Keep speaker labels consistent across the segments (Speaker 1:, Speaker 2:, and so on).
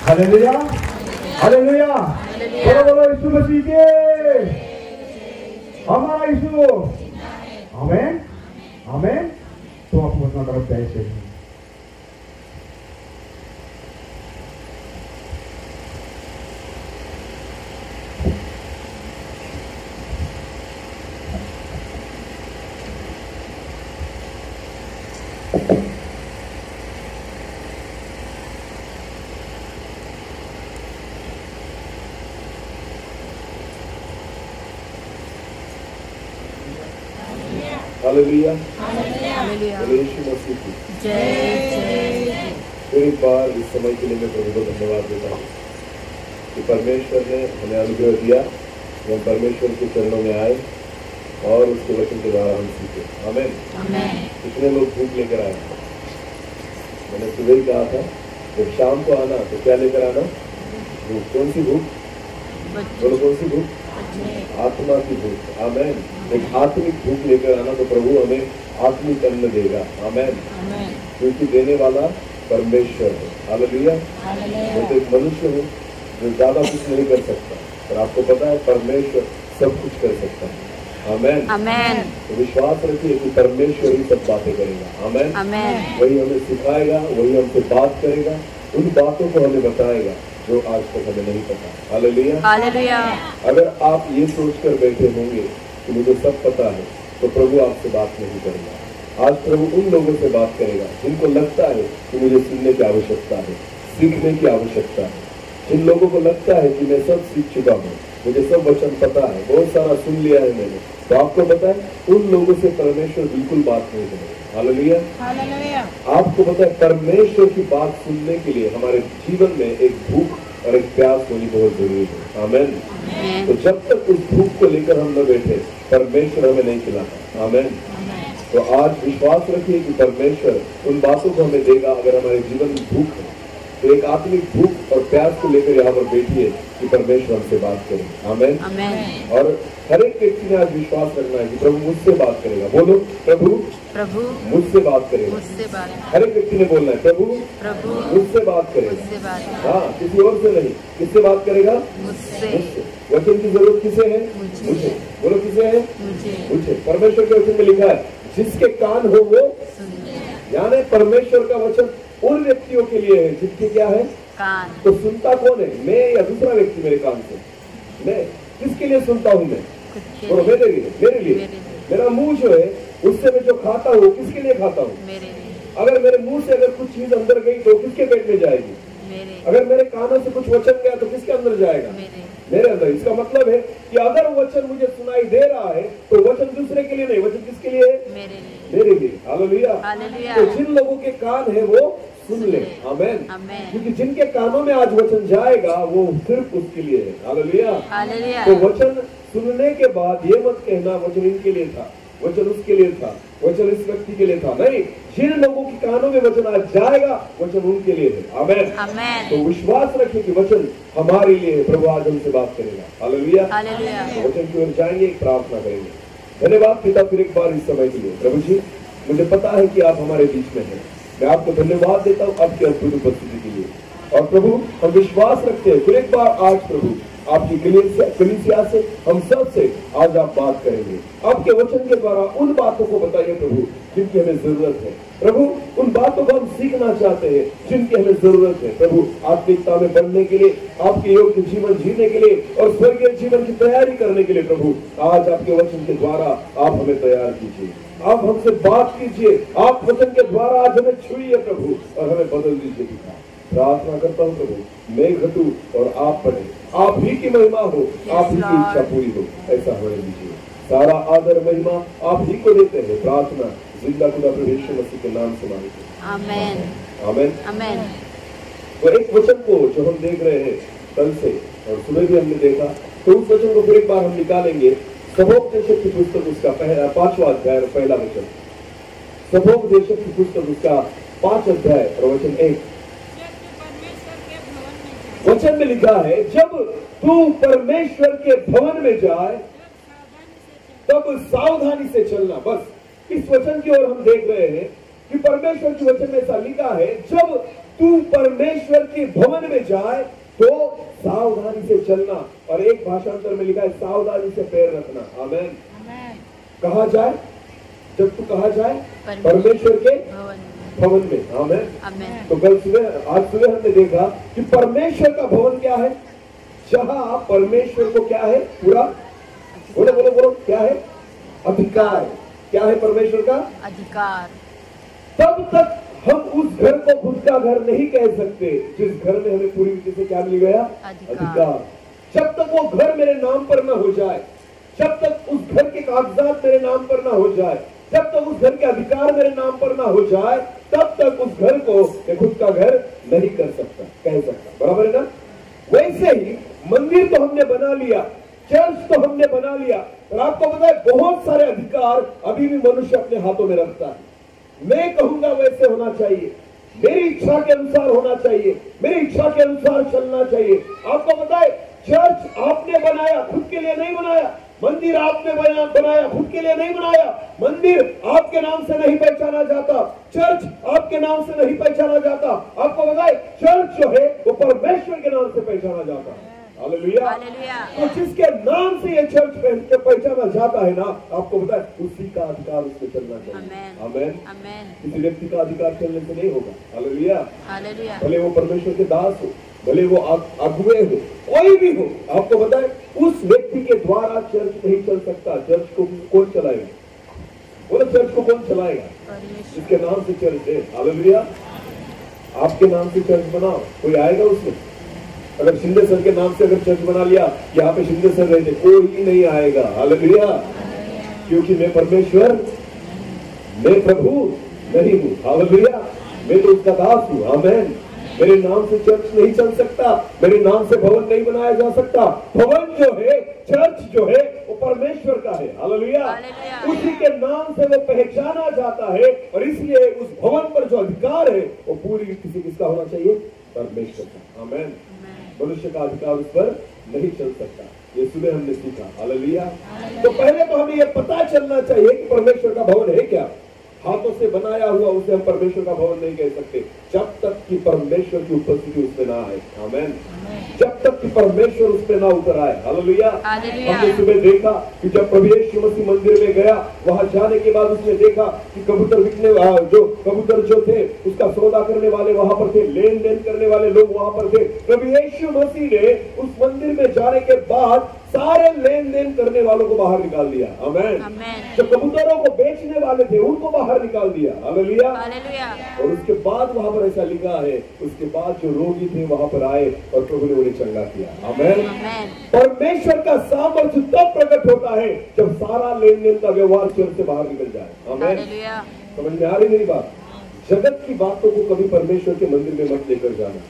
Speaker 1: Hallelujah, hallelujah, बोलो बोलो यीशु मसीह के, हमारा यीशु, आमेन, आमेन। तो आप अपना तरफ ऐसे
Speaker 2: हालेलुया, हालेलुया, यीशु मसीह की जय। फिर एक बार इस समय के लिए मैं प्रभु को धन्यवाद देता हूँ कि परमेश्वर ने हमें अनुग्रह दिया, हम परमेश्वर के चरणों में आए और उसके वचन के द्वारा हम सीखे। आमीन। कितने लोग भूख लेकर आए? मैंने सुबह ही कहा था जब शाम को आना तो क्या लेकर आना? भूख। कौन सी भूख? बोलो कौन सी भूख? आत्मा की भूख। आमीन। एक आत्मिक भूख लेकर आना तो प्रभु हमें आत्मिक अन्न देगा। आमीन। क्योंकि देने वाला परमेश्वर है। हालेलुया। मैं तो एक मनुष्य हूँ जो ज्यादा कुछ नहीं कर सकता, पर आपको पता है परमेश्वर सब कुछ कर सकता है। आमीन, आमीन। तो विश्वास रखिए कि परमेश्वर ही सब बातें करेगा। आमीन, आमीन। वही हमें सिखाएगा, वही हमसे बात करेगा, उन बातों को हमें बताएगा जो आज तक हमें नहीं पता। Hallelujah, hallelujah. अगर आप ये सोचकर बैठे होंगे कि मुझे सब पता है, तो प्रभु आपसे बात नहीं करेगा। आज प्रभु उन लोगों से बात करेगा जिनको लगता है कि मुझे सुनने की आवश्यकता है, सीखने की आवश्यकता है। जिन लोगों को लगता है कि मैं सब सीख चुका हूँ, मुझे सब वचन पता है, बहुत सारा सुन लिया है मैंने, तो आपको पता है उन लोगों से परमेश्वर बिल्कुल बात नहीं करेगा। Hallelujah, hallelujah. आपको पता है परमेश्वर की बात सुनने के लिए हमारे जीवन में एक भूख और एक प्यास होनी बहुत जरूरी है। आमीन। तो जब तक उस भूख को लेकर हम न बैठे, परमेश्वर हमें नहीं खिलाता। आमीन। तो आज विश्वास रखिए कि परमेश्वर उन बातों को हमें देगा अगर हमारे जीवन में भूख है। तो एक आत्मिक भूख और प्यास को लेकर यहाँ पर बैठिए कि परमेश्वर हमसे बात करे। आमीन, आमीन। और हर एक व्यक्ति ने आज विश्वास रखना है कि प्रभु मुझसे बात करेगा। बोलो प्रभु, प्रभु मुझसे बात करेगा, मुझसे बात। हर एक व्यक्ति ने बोलना है प्रभु, प्रभु मुझसे बात करेगा। हाँ, किसी और से नहीं। किससे बात करेगा? मुझसे। वचन की जरूरत किसे है? मुझे। बोलो किसे है? मुझे। परमेश्वर के वचन में लिखा है जिसके कान हो वो यानी परमेश्वर का वचन उन व्यक्तियों के लिए है जिनके क्या है? कान। तो सुनता कौन है? मैं या दूसरा व्यक्ति मेरे कान से? मैं। किसके लिए सुनता हूँ मैं? और मेरे लिए, मेरे लिए। मेरा मुंह जो है उससे मैं जो खाता हूँ किसके लिए खाता हूँ? मेरे लिए। अगर मेरे मुंह से अगर कुछ चीज अंदर गई तो किसके पेट में जाएगी? मेरे। अगर मेरे कानों से कुछ वचन गया तो किसके अंदर जाएगा? मेरे अंदर। इसका मतलब है कि अगर वचन मुझे सुनाई दे रहा है तो वचन दूसरे के लिए नहीं, वचन किसके लिए है? मेरे लिए, मेरे लिए। Hallelujah, hallelujah. तो जिन लोगों के कान है वो सुन ले। आमीन, आमीन। क्योंकि जिनके कानों में आज वचन जाएगा वो सिर्फ उसके लिए है। Hallelujah, hallelujah. तो वचन सुनने के बाद ये मत कहना वचन इनके लिए था, वचन उसके लिए था, वचन इस व्यक्ति के लिए था। नहीं, जिन लोगों की कानों में वचन आज जाएगा वचन उनके लिए है। आमीन, आमीन। तो विश्वास रखिए कि वचन हमारे लिए है। प्रभु आज हमसे बात करेगा। Hallelujah, hallelujah. तो वचन की ओर जाएंगे, प्रार्थना करेंगे। धन्यवाद पिता फिर एक बार इस समय के लिए। प्रभु जी, मुझे पता है कि आप हमारे बीच में हैं। मैं आपको धन्यवाद देता हूँ आपकी अद्भुत उपस्थिति के लिए। और प्रभु हम विश्वास रखते हैं फिर एक बार आज प्रभु आपकी कलीसिया से हम सब से आज आप बात करेंगे। आपके वचन के द्वारा उन बातों को बताइए प्रभु जिनकी हमें जरूरत है। प्रभु उन बातों को हम सीखना चाहते हैं जिनकी हमें जरूरत है। प्रभु आत्मिकता में बढ़ने के लिए, आपके योग्य जीवन जीने के लिए और स्वर्गीय जीवन की तैयारी करने के लिए प्रभु आज आपके वचन के द्वारा आप हमें तैयार कीजिए। आप हमसे बात कीजिए। आप वचन के द्वारा आज हमें छुइए प्रभु और हमें बदल दीजिए पिता। प्रार्थना करता हूँ प्रभु मैं घटू और आप बढ़े, आप ही की महिमा हो, आप ही की इच्छा पूरी हो, ऐसा होने दीजिए। सारा आदर महिमा आप ही को देते हैं। प्रार्थना जिंदा खुदा प्रभु यीशु मसीह के नाम से मांगते हैं। आमीन, आमीन, आमीन। तो एक वचन को जो हम देख रहे हैं कल से और सुबह भी हमने देखा, तो उस वचन को फिर एक बार हम निकालेंगे। सबोपदेशक की पुस्तक उसका 5वां अध्याय और पहला वचन। सबोपदेशक की पुस्तक उसका 5 अध्याय और वचन 1। वचन में लिखा है जब तू परमेश्वर के भवन में जाए तब सावधानी से चलना। बस इस वचन की ओर हम देख रहे हैं कि परमेश्वर के वचन में ऐसा लिखा है जब तू परमेश्वर के भवन में जाए तो सावधानी से चलना, और एक भाषांतर में लिखा है सावधानी से पैर रखना। आमेन। कहा जाए, जब तू कहा जाए परमेश्वर के भवन में। आमेन। तो कल सुबह, आज सुबह हमने देखा कि परमेश्वर का भवन क्या है, जहां परमेश्वर को क्या है, पूरा बोलो बोलो बोलो, क्या है, अधिकार। क्या है परमेश्वर का
Speaker 3: अधिकार।
Speaker 2: तब तक हम उस घर को खुद का घर नहीं कह सकते जिस घर में हमें पूरी रीति से क्या मिल गया, अधिकार। जब तक वो घर मेरे नाम पर न हो जाए, जब तक उस घर के कागजात मेरे नाम पर न हो जाए, जब तक उस घर के अधिकार मेरे नाम पर ना हो जाए, तब तक उस घर को मैं खुद का घर नहीं कर सकता, कह सकता। बराबर है ना? वैसे ही मंदिर तो हमने बना लिया, चर्च तो हमने बना लिया, और आपको पता है बहुत सारे अधिकार अभी भी मनुष्य अपने हाथों में रखता है। मैं कहूंगा वैसे होना चाहिए, मेरी इच्छा के अनुसार होना चाहिए, मेरी इच्छा के अनुसार चलना चाहिए। आपको पता है चर्च आपने बनाया, खुद के लिए नहीं बनाया। मंदिर आपने बनाया, खुद के लिए नहीं बनाया। मंदिर आपके नाम से नहीं पहचाना जाता, चर्च आपके नाम से नहीं पहचाना जाता। आपको पता है चर्च जो है वो परमेश्वर के नाम से पहचाना जाता है। हालेलुया। तो जिसके नाम से ये चर्च पहचाना जाता है ना, आपको पता है उसी का अधिकार उसमें चलना चाहिए। आमेन। किसी व्यक्ति का अधिकार चलने से नहीं होगा। हालेलुया। भले वो परमेश्वर के दास हो, भले वो अगुए हो, कोई भी हो, आपको पता है उस व्यक्ति के द्वारा चर्च नहीं चल सकता। चर्च को कौन चलाएगा? बोलो चर्च को कौन चलाएगा? जिसके नाम से चर्च है। हालेलुया। आपके नाम से चर्च बनाओ, कोई आएगा उसमें? अगर शिंदे सर के नाम से अगर चर्च बना लिया, यहाँ पे शिंदे सर रहते, कोई नहीं आएगा। हालेलुया। क्योंकि मैं परमेश्वर, मैं प्रभु नहीं हूँ। हालेलुया। मैं तो उसका दास हूँ। आमेन। मेरे नाम से चर्च नहीं चल सकता, मेरे नाम से भवन नहीं बनाया जा सकता। भवन जो है, चर्च जो है, वो परमेश्वर का है। हालेलुया। उसी के नाम से वो पहचाना जाता है, और इसलिए उस भवन पर जो अधिकार है वो पूरी किसी किसका होना चाहिए? परमेश्वर का। आमेन। मनुष्य का अधिकार उस पर नहीं चल सकता। ये सुबह हमने सीखा। हालेलुया। तो पहले तो हमें ये पता चलना चाहिए कि परमेश्वर का भवन है क्या। हाथों से बनाया हुआ उसे हम परमेश्वर का भवन नहीं कह सकते जब तक कि परमेश्वर की उपस्थिति उसमें ना आए। आमेन। जब तक कि परमेश्वर उसमें ना उतर आए। हालेलुया। हमने सुबह देखा कि जब प्रभु यीशु मसीह मंदिर में गया, वहां जाने के बाद उसने देखा कि कबूतर बिकने जो कबूतर जो थे उसका सौदा करने वाले वहां पर थे, लेन देन करने वाले लोग वहां पर थे। प्रभु यीशु मसीह ने उस मंदिर में जाने के बाद सारे लेन देन करने वालों को बाहर निकाल दिया। आमेन। जो कबूतरों को बेचने वाले थे उनको बाहर निकाल दिया। हालेलुया। और उसके बाद वहां पर ऐसा लिखा है, उसके बाद जो रोगी थे वहां पर आए और प्रभु ने उन्हें चंगा किया। आमेन। परमेश्वर का सामर्थ्य तब प्रकट होता है जब सारा लेन देन का व्यवहार चर्च से बाहर निकल जाए। आमेन। समझ में आ रही मेरी बात? जगत की बातों को कभी परमेश्वर के मंदिर में मत लेकर जाना,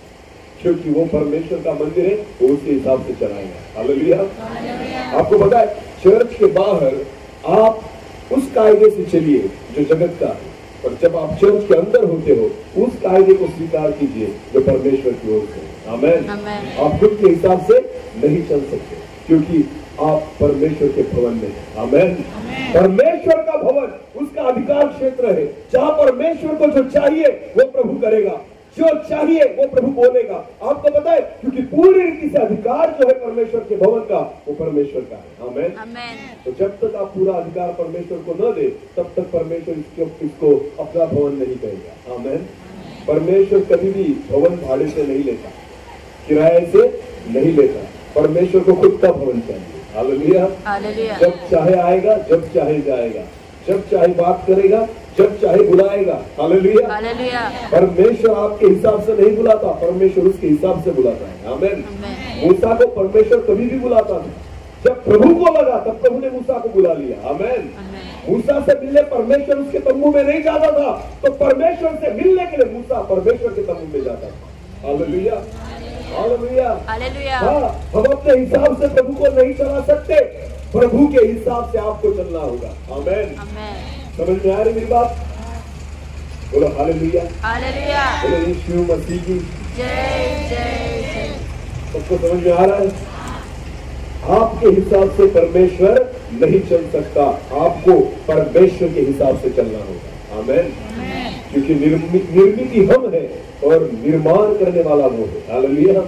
Speaker 2: क्योंकि वो परमेश्वर का मंदिर है, वो उसके हिसाब से चलाएगा। हालेलुया। आपको पता है चर्च के बाहर आप उस कायदे से चलिए जो जगत का है, और जब आप चर्च के अंदर होते हो उस कायदे को स्वीकार कीजिए जो परमेश्वर की ओर से। आमेन। आप खुद के हिसाब से नहीं चल सकते, क्योंकि आप परमेश्वर के भवन में हैं। आमेन। परमेश्वर का भवन उसका अधिकार क्षेत्र है, जहां परमेश्वर को जो चाहिए वो प्रभु करेगा, जो चाहिए वो प्रभु बोलेगा। आपको पता है क्योंकि पूरी रीति से अधिकार जो है परमेश्वर के भवन का वो परमेश्वर का है। आमेन। तो जब तक आप पूरा अधिकार परमेश्वर को न दे, तब तक परमेश्वर इसको अपना भवन नहीं कहेगा। आमेन। परमेश्वर कभी भी भवन भाड़े से नहीं लेता, किराए से नहीं लेता। परमेश्वर को खुद का भवन चाहिए। हालेलुया। जब चाहे आएगा, जब चाहे जाएगा, जब चाहे बात करेगा, जब चाहे बुलाएगा। हालेलुया। परमेश्वर आपके हिसाब से नहीं बुलाता, परमेश्वर उसके हिसाब से बुलाता है। आमेन। मूसा को परमेश्वर कभी भी बुलाता था, जब प्रभु को लगा तब प्रभु ने मूसा को बुला लिया। आमेन। मूसा से मिलने परमेश्वर उसके तंबू में नहीं जाता था, तो परमेश्वर से मिलने के लिए मूसा परमेश्वर के तंबू में जाता था। हालेलुया। हाँ, हम अपने हिसाब से प्रभु को नहीं चला सकते, प्रभु के हिसाब से आपको चलना होगा। आमेन। समझ में आ रही मेरी बात? बोलो हालेलुया। बोलो यीशु मसीह की जय। सबको समझ में आ रहा है? आपके हिसाब से परमेश्वर नहीं चल सकता, आपको परमेश्वर के हिसाब से चलना होगा। आमेन। क्योंकि निर्मिति हम है और निर्माण करने वाला वो है। हालेलुया।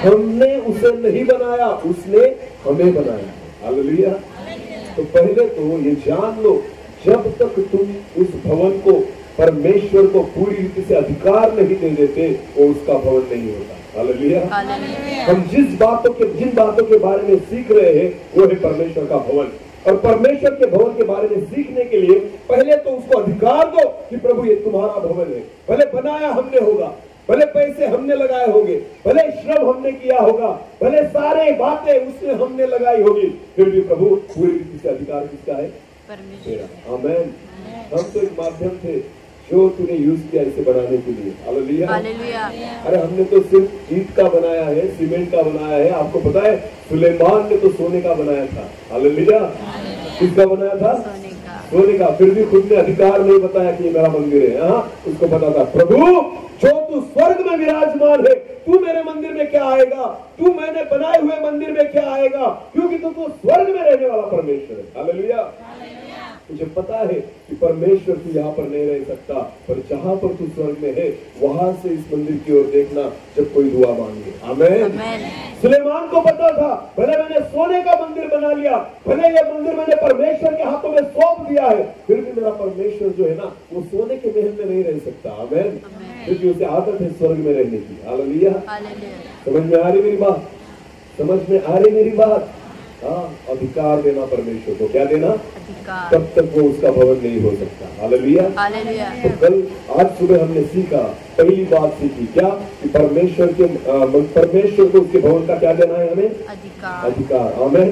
Speaker 2: हमने उसे नहीं बनाया, उसने हमें बनाया। हालेलुया। तो पहले तो ये जान लो, जब तक तुम उस भवन को परमेश्वर को पूरी रीति से अधिकार नहीं दे देते, वो उसका भवन नहीं होता। हालेलुया। हम जिन बातों के बारे में सीख रहे हैं वो है परमेश्वर का भवन। और परमेश्वर के भवन के बारे में सीखने के लिए पहले तो उसको अधिकार दो कि प्रभु ये तुम्हारा भवन है। भले बनाया हमने होगा, भले पैसे हमने लगाए होंगे, भले श्रम हमने किया होगा, भले सारे बातें उसने हमने लगाई होगी, फिर भी प्रभु पूरी रीति से अधिकार किसका है? परमेश्वर। आमेन। हम तो एक माध्यम थे जो तूने यूज किया इसे बनाने के लिए। हालेलुया। अरे हमने तो सिर्फ ईंट का बनाया है, सीमेंट का बनाया है। आपको पता है सुलेमान ने तो सोने का बनाया था। हालेलुया। किसका बनाया था? सोने का। फिर भी खुद ने अधिकार नहीं बताया कि ये मेरा मंदिर है। हाँ, उसको पता था प्रभु जो तू स्वर्ग में विराजमान है, तू मेरे मंदिर में क्या आएगा? तू मैंने बनाए हुए मंदिर में क्या आएगा? क्योंकि तू स्वर्ग में रहने वाला परमेश्वर है। हालेलुया। तुझे पता है कि परमेश्वर तू यहाँ पर नहीं रह सकता, पर जहाँ पर तू स्वर्ग में है वहां से इस मंदिर की ओर देखना जब कोई दुआ मांगे। आमेन। सुलेमान को पता था, भले मैंने सोने का मंदिर बना लिया, भले ये मंदिर मैंने परमेश्वर के हाथों में सौंप दिया है, फिर भी मेरा परमेश्वर जो है ना वो सोने के महल में नहीं रह सकता। आमेन। क्योंकि उसे आदत है स्वर्ग में रहने की। हालेलुया। समझ में आ रही मेरी बात? समझ में आ रही मेरी बात? हाँ, अधिकार देना परमेश्वर को। क्या देना? तब तक वो उसका भवन नहीं हो सकता। हालेलुया। तो कल आज सुबह हमने सीखा, पहली बात सीखी क्या? कि परमेश्वर को उसके भवन का क्या देना है हमें? अधिकार। आमेन।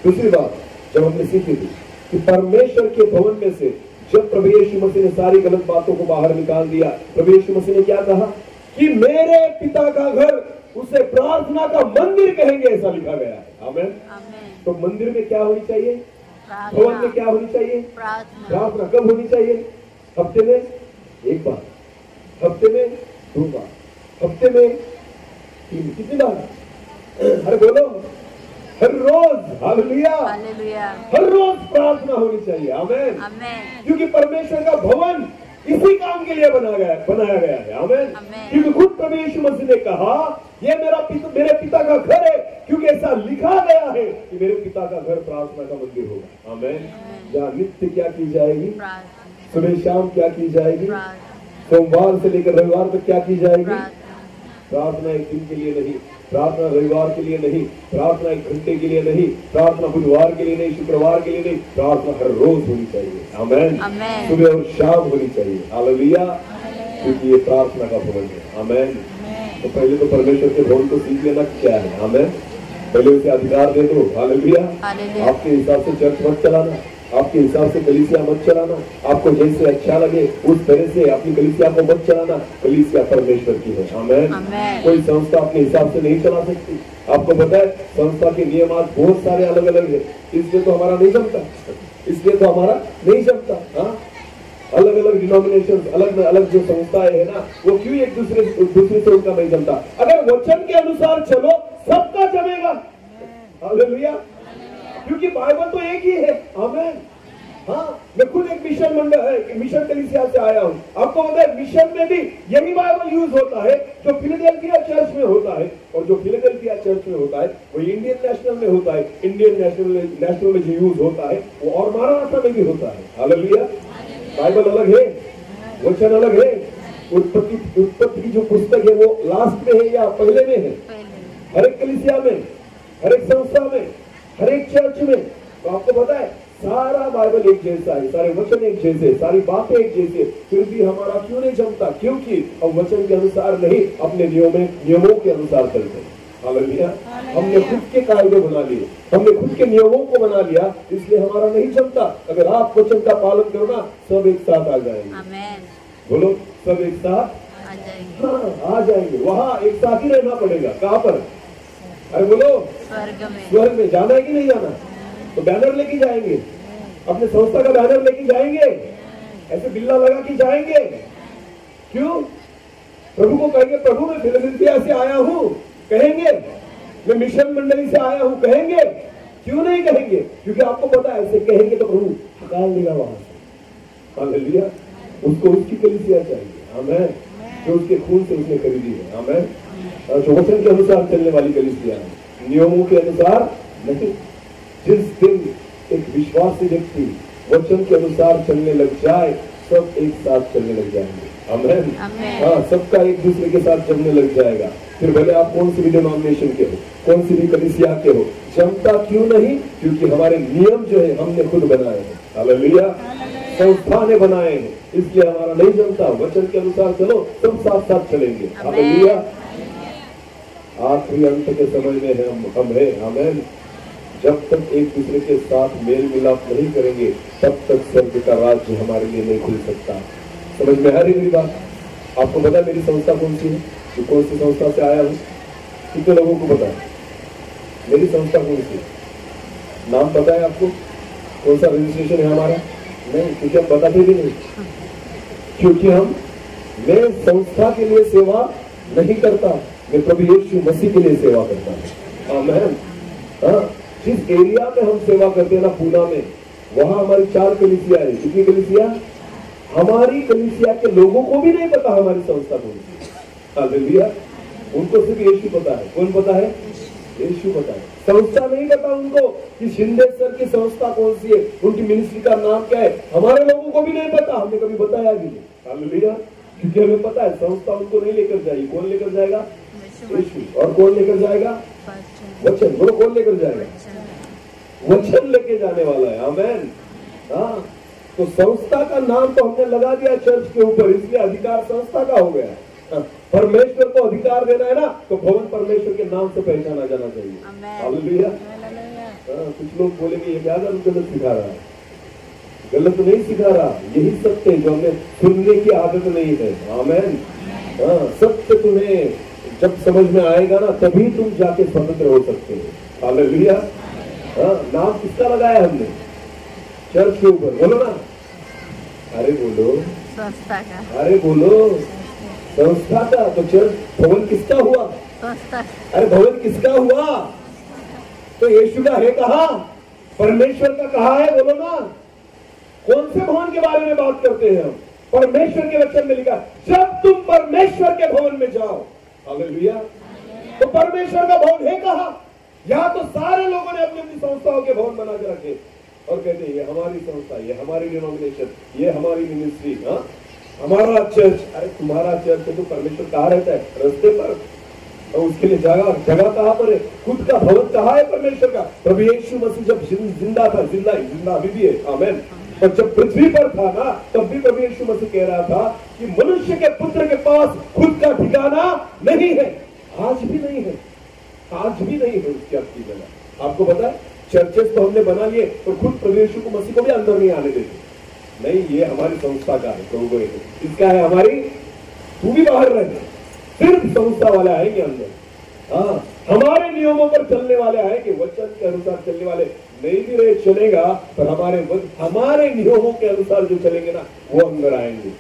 Speaker 2: दूसरी बात जब हमने सीखी थी कि परमेश्वर के भवन में से जब प्रभु यीशु मसीह ने सारी गलत बातों को बाहर निकाल दिया, प्रभु यीशु मसीह ने क्या कहा कि मेरे पिता का घर उसे प्रार्थना का मंदिर कहेंगे, ऐसा लिखा गया है। आमेन। तो मंदिर में क्या होनी चाहिए? भवन में क्या होनी चाहिए? प्रार्थना। कब होनी चाहिए? हफ्ते में एक बार, हफ्ते में 2 बार, हफ्ते में 3, कितनी बार? अरे बोलो, हर रोज। हालेलुया। हर रोज प्रार्थना होनी चाहिए। आमेन। क्योंकि परमेश्वर का भवन इसी काम के लिए बनाया गया है। आमेन। क्योंकि खुद प्रभु यीशु मसीह ने कहा ये मेरे पिता का घर है, क्योंकि ऐसा लिखा गया है कि मेरे पिता का घर प्रार्थना का मंदिर होगा। आमेन। जहाँ नित्य क्या की जाएगी? सुबह शाम क्या की जाएगी? सोमवार से लेकर रविवार तक क्या की जाएगी? प्रार्थना एक दिन के लिए नहीं, प्रार्थना रविवार के लिए नहीं, प्रार्थना 1 घंटे के लिए नहीं, प्रार्थना बुधवार के लिए नहीं, शुक्रवार के लिए नहीं, प्रार्थना हर रोज होनी चाहिए। आमेन। सुबह और शाम होनी चाहिए। हालेलुया। क्योंकि ये प्रार्थना का भवन है। आमेन। तो पहले तो परमेश्वर के भवन को सीख लेना क्या है। आमेन। पहले उसे अधिकार दे दो। हालेलुया। आपके हिसाब से चर्च मत चलाना, आपके हिसाब से कलीसिया मत चलाना, आपको जैसे अच्छा लगे उस तरह से अपनी कलीसिया को मत चलाना। कलीसिया परमेश्वर की है। आमेन। कोई संस्था अपने हिसाब से नहीं चला सकती। आपको पता है संस्था के नियम आज बहुत सारे अलग अलग है, इसलिए तो हमारा नहीं जमता। हाँ, अलग अलग डिनोमिनेशन, अलग अलग जो संस्थाएं है ना, वो क्यों एक दूसरे से उनका नहीं जमता? अगर वचन के अनुसार चलो सबका जमेगा। हालेलुया। क्योंकि बाइबल तो एक ही है। आमेन। हाँ, मैं खुद एक मिशन कलीसिया से आया हूँ। आपको पता है मिशन में भी यही बाइबल यूज होता है जो फिलाडेल्फिया चर्च में होता है, और जो फिलाडेल्फिया चर्च में होता है वो इंडियन नेशनल में होता है। इंडियन नेशनल में जो यूज होता है वो और मारानाथा में भी होता है। हालेलुया। बाइबल अलग है, वचन अलग है। उत्पत्ति की जो पुस्तक है वो लास्ट में है या पहले में है? हर एक कलीसिया में, हर एक संस्था में, हर एक चर्च में। तो आपको पता है सारा बाइबल एक जैसा है, सारे वचन एक जैसे, सारी बातें एक जैसे, फिर भी हमारा क्यों नहीं जमता? क्योंकि हम वचन के अनुसार नहीं, अपने नियमों के अनुसार चलते हैं। हालेलुया। हमने खुद के कायदे बना लिए, हमने खुद के नियमों को बना लिया, इसलिए हमारा नहीं जमता। अगर आप वचन का पालन करो ना, सब एक साथ आ जाएंगे। बोलो, सब एक साथ आ जाएंगे। वहाँ एक साथ ही रहना पड़ेगा। कहाँ पर? अरे बोलो, स्वर्ग में। जाना है कि नहीं जाना? तो बैनर लेके जाएंगे, अपने संस्था का बैनर लेके जाएंगे, ऐसे बिल्ला लगा के जाएंगे। क्यों? प्रभु को कहेंगे प्रभु मैं फिलाडेल्फिया से आया हूँ, कहेंगे मैं मिशन मंडली से आया हूँ, कहेंगे? क्यों नहीं कहेंगे? क्योंकि आपको पता है ऐसे कहेंगे तो प्रभु हकाल देगा वहां से। हालेलुया। उसको उसकी कलीसिया चाहिए। आमेन। जो उसके खून से उसने खरीदी है। आमेन। जो वचन के अनुसार चलने वाली कलीसिया है, नियमों के अनुसार नहीं। जिस दिन एक विश्वासी व्यक्ति वचन के अनुसार चलने लग जाए, सब एक साथ चलने लग जाएंगे। आमेन। हाँ, सबका एक दूसरे के साथ जमने लग जाएगा। फिर भले आप कौन सी भी डिनोमिनेशन के हो, कौन सी भी कलीसिया के हो, जमता क्यों नहीं? क्योंकि हमारे नियम जो है हमने खुद बनाए हैं। हालेलुया। संस्था ने बनाए हैं, इसलिए हमारा नहीं जमता। वचन के अनुसार चलो, सब साथ साथ चलेंगे। हालेलुया। आखिरी अंत के समय में हम है। आमेन। जब तक एक दूसरे के साथ मेल मिलाप नहीं करेंगे, तब तक स्वर्ग का राज्य हमारे लिए नहीं खुल सकता। समझ में आ रही मेरी बात? आपको पता है मेरी संस्था कौन सी है, कि कौन सी संस्था से आया हूँ? कितने लोगों को पता है मेरी संस्था कौन सी? नाम पता है आपको? कौन सा रजिस्ट्रेशन है हमारा? नहीं, क्योंकि हम बताते भी नहीं। क्योंकि मैं संस्था के लिए सेवा नहीं करता, मैं प्रभु यीशु मसीह के लिए सेवा करता हूँ। आमेन। हाँ, जिस एरिया में हम सेवा करते हैं ना, पूना में, वहां हमारी 4 कलीसिया है। कितनी कलीसिया? हमारी कलीसिया के लोगों को भी नहीं पता हमारी संस्था कौन सी। हालेलुया। उनको सिर्फ यीशु पता है। कौन पता है? यीशु पता है। संस्था नहीं पता उनको कि शिंदे सर की संस्था कौन सी है, उनकी मिनिस्ट्री का नाम क्या है। हमारे लोगों को भी नहीं पता, हमने कभी बताया भी नहीं। हालेलुया। क्योंकि हमें पता है संस्था उनको नहीं लेकर जाएगी। कौन लेकर जाएगा? यीशु। और कौन लेकर जाएगा? वचन। बोलो, कौन लेकर जाएगा? वचन लेके जाने वाला है। आमेन। हाँ, तो संस्था का नाम तो हमने लगा दिया चर्च के ऊपर, इसलिए अधिकार संस्था का हो गया। परमेश्वर को अधिकार देना है ना, तो भवन परमेश्वर के नाम से पहचाना जाना चाहिए। हालेलुया। कुछ लोग बोलेंगे ये क्या गलत सिखा रहा है। गलत नहीं सिखा रहा, यही सत्य है जो हमें सुनने की आदत नहीं है। आमेन। हाँ, सत्य तुम्हें जब समझ में आएगा ना, तभी तुम जाके स्वतंत्र हो सकते हो। हालेलुया। हाँ, नाम किसका लगाया हमने? चर्च के ऊपर। बोलो ना, अरे बोलो,
Speaker 3: संस्था का।
Speaker 2: अरे बोलो, संस्था का। तो चर्च भवन किसका हुआ?
Speaker 3: संस्था।
Speaker 2: अरे भवन किसका हुआ? तो यीशु का है कहा? परमेश्वर का कहा है? बोलो ना। कौन से भवन के बारे में बात करते हैं हम? परमेश्वर के वचन में लिखा, जब तुम परमेश्वर के भवन में जाओ। हालेलुया। तो परमेश्वर का भवन है कहा? यहाँ तो सारे लोगों ने अपनी अपनी संस्थाओं के भवन बना के रखे और कहते हैं ये हमारी संस्था, ये हमारी डिनोमिनेशन, ये हमारी मिनिस्ट्री, हाँ, हमारा चर्च। अरे तुम्हारा चर्च है तो परमेश्वर कहाँ रहता है? रास्ते पर। और उसके लिए जगह कहाँ पर है? खुद का भवन कहाँ है परमेश्वर का? प्रभु यीशु मसीह जब जिंदा था, जिंदा अभी भी है। आमेन। और जब पृथ्वी पर था ना, तब भी प्रभु यीशु मसीह कह रहा था कि मनुष्य के पुत्र के पास खुद का ठिकाना नहीं है। आज भी नहीं है, आज भी नहीं है उसकी अपनी जगह। आपको पता है, चर्चेस तो हमने बना लिए और खुद प्रभु यीशु को मसीह को भी अंदर नहीं आने देते। नहीं, ये हमारी संस्था का है। प्रभु को इसका है हमारी, तू भी बाहर रहे, सिर्फ संस्था वाले आएंगे अंदर। हाँ, हमारे नियमों पर चलने वाले आएंगे, वचन के अनुसार चलने वाले नहीं भी रहे चलेगा, पर हमारे नियमों के अनुसार जो चलेंगे ना, वो अंदर आएंगे।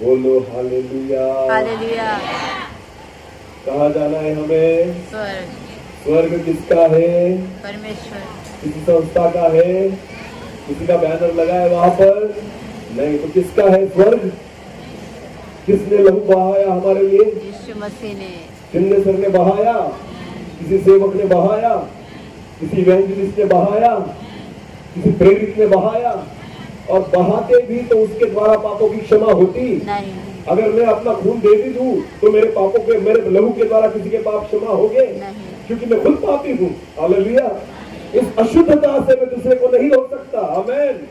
Speaker 2: बोलो हालेलुया।
Speaker 3: हालेलुया।
Speaker 2: कहाँ जाना है हमें?
Speaker 3: स्वर्ग।
Speaker 2: स्वर्ग किसका है?
Speaker 3: परमेश्वर।
Speaker 2: किसी संस्था का है? किसी का बैनर लगा है वहां पर? नहीं, तो किसका है स्वर्ग? किसने लहू बहाया हमारे लिए?
Speaker 3: यीशु मसीह ने।
Speaker 2: चिन्ह सर ने बहाया, किसी सेवक ने बहाया, किसी इवेंजलिस्ट ने बहाया, किसी प्रेरित ने बहाया। और बहाते भी तो उसके द्वारा पापों की क्षमा होती
Speaker 3: नहीं।
Speaker 2: अगर मैं अपना खून दे भी दूं तो मेरे पापों के, मेरे लहू के द्वारा किसी के पाप क्षमा होंगे
Speaker 3: नहीं,
Speaker 2: क्योंकि मैं खुद पापी हूँ। हालेलुया। इस अशुद्धता से मैं दूसरे को नहीं रोक सकता। आमेन।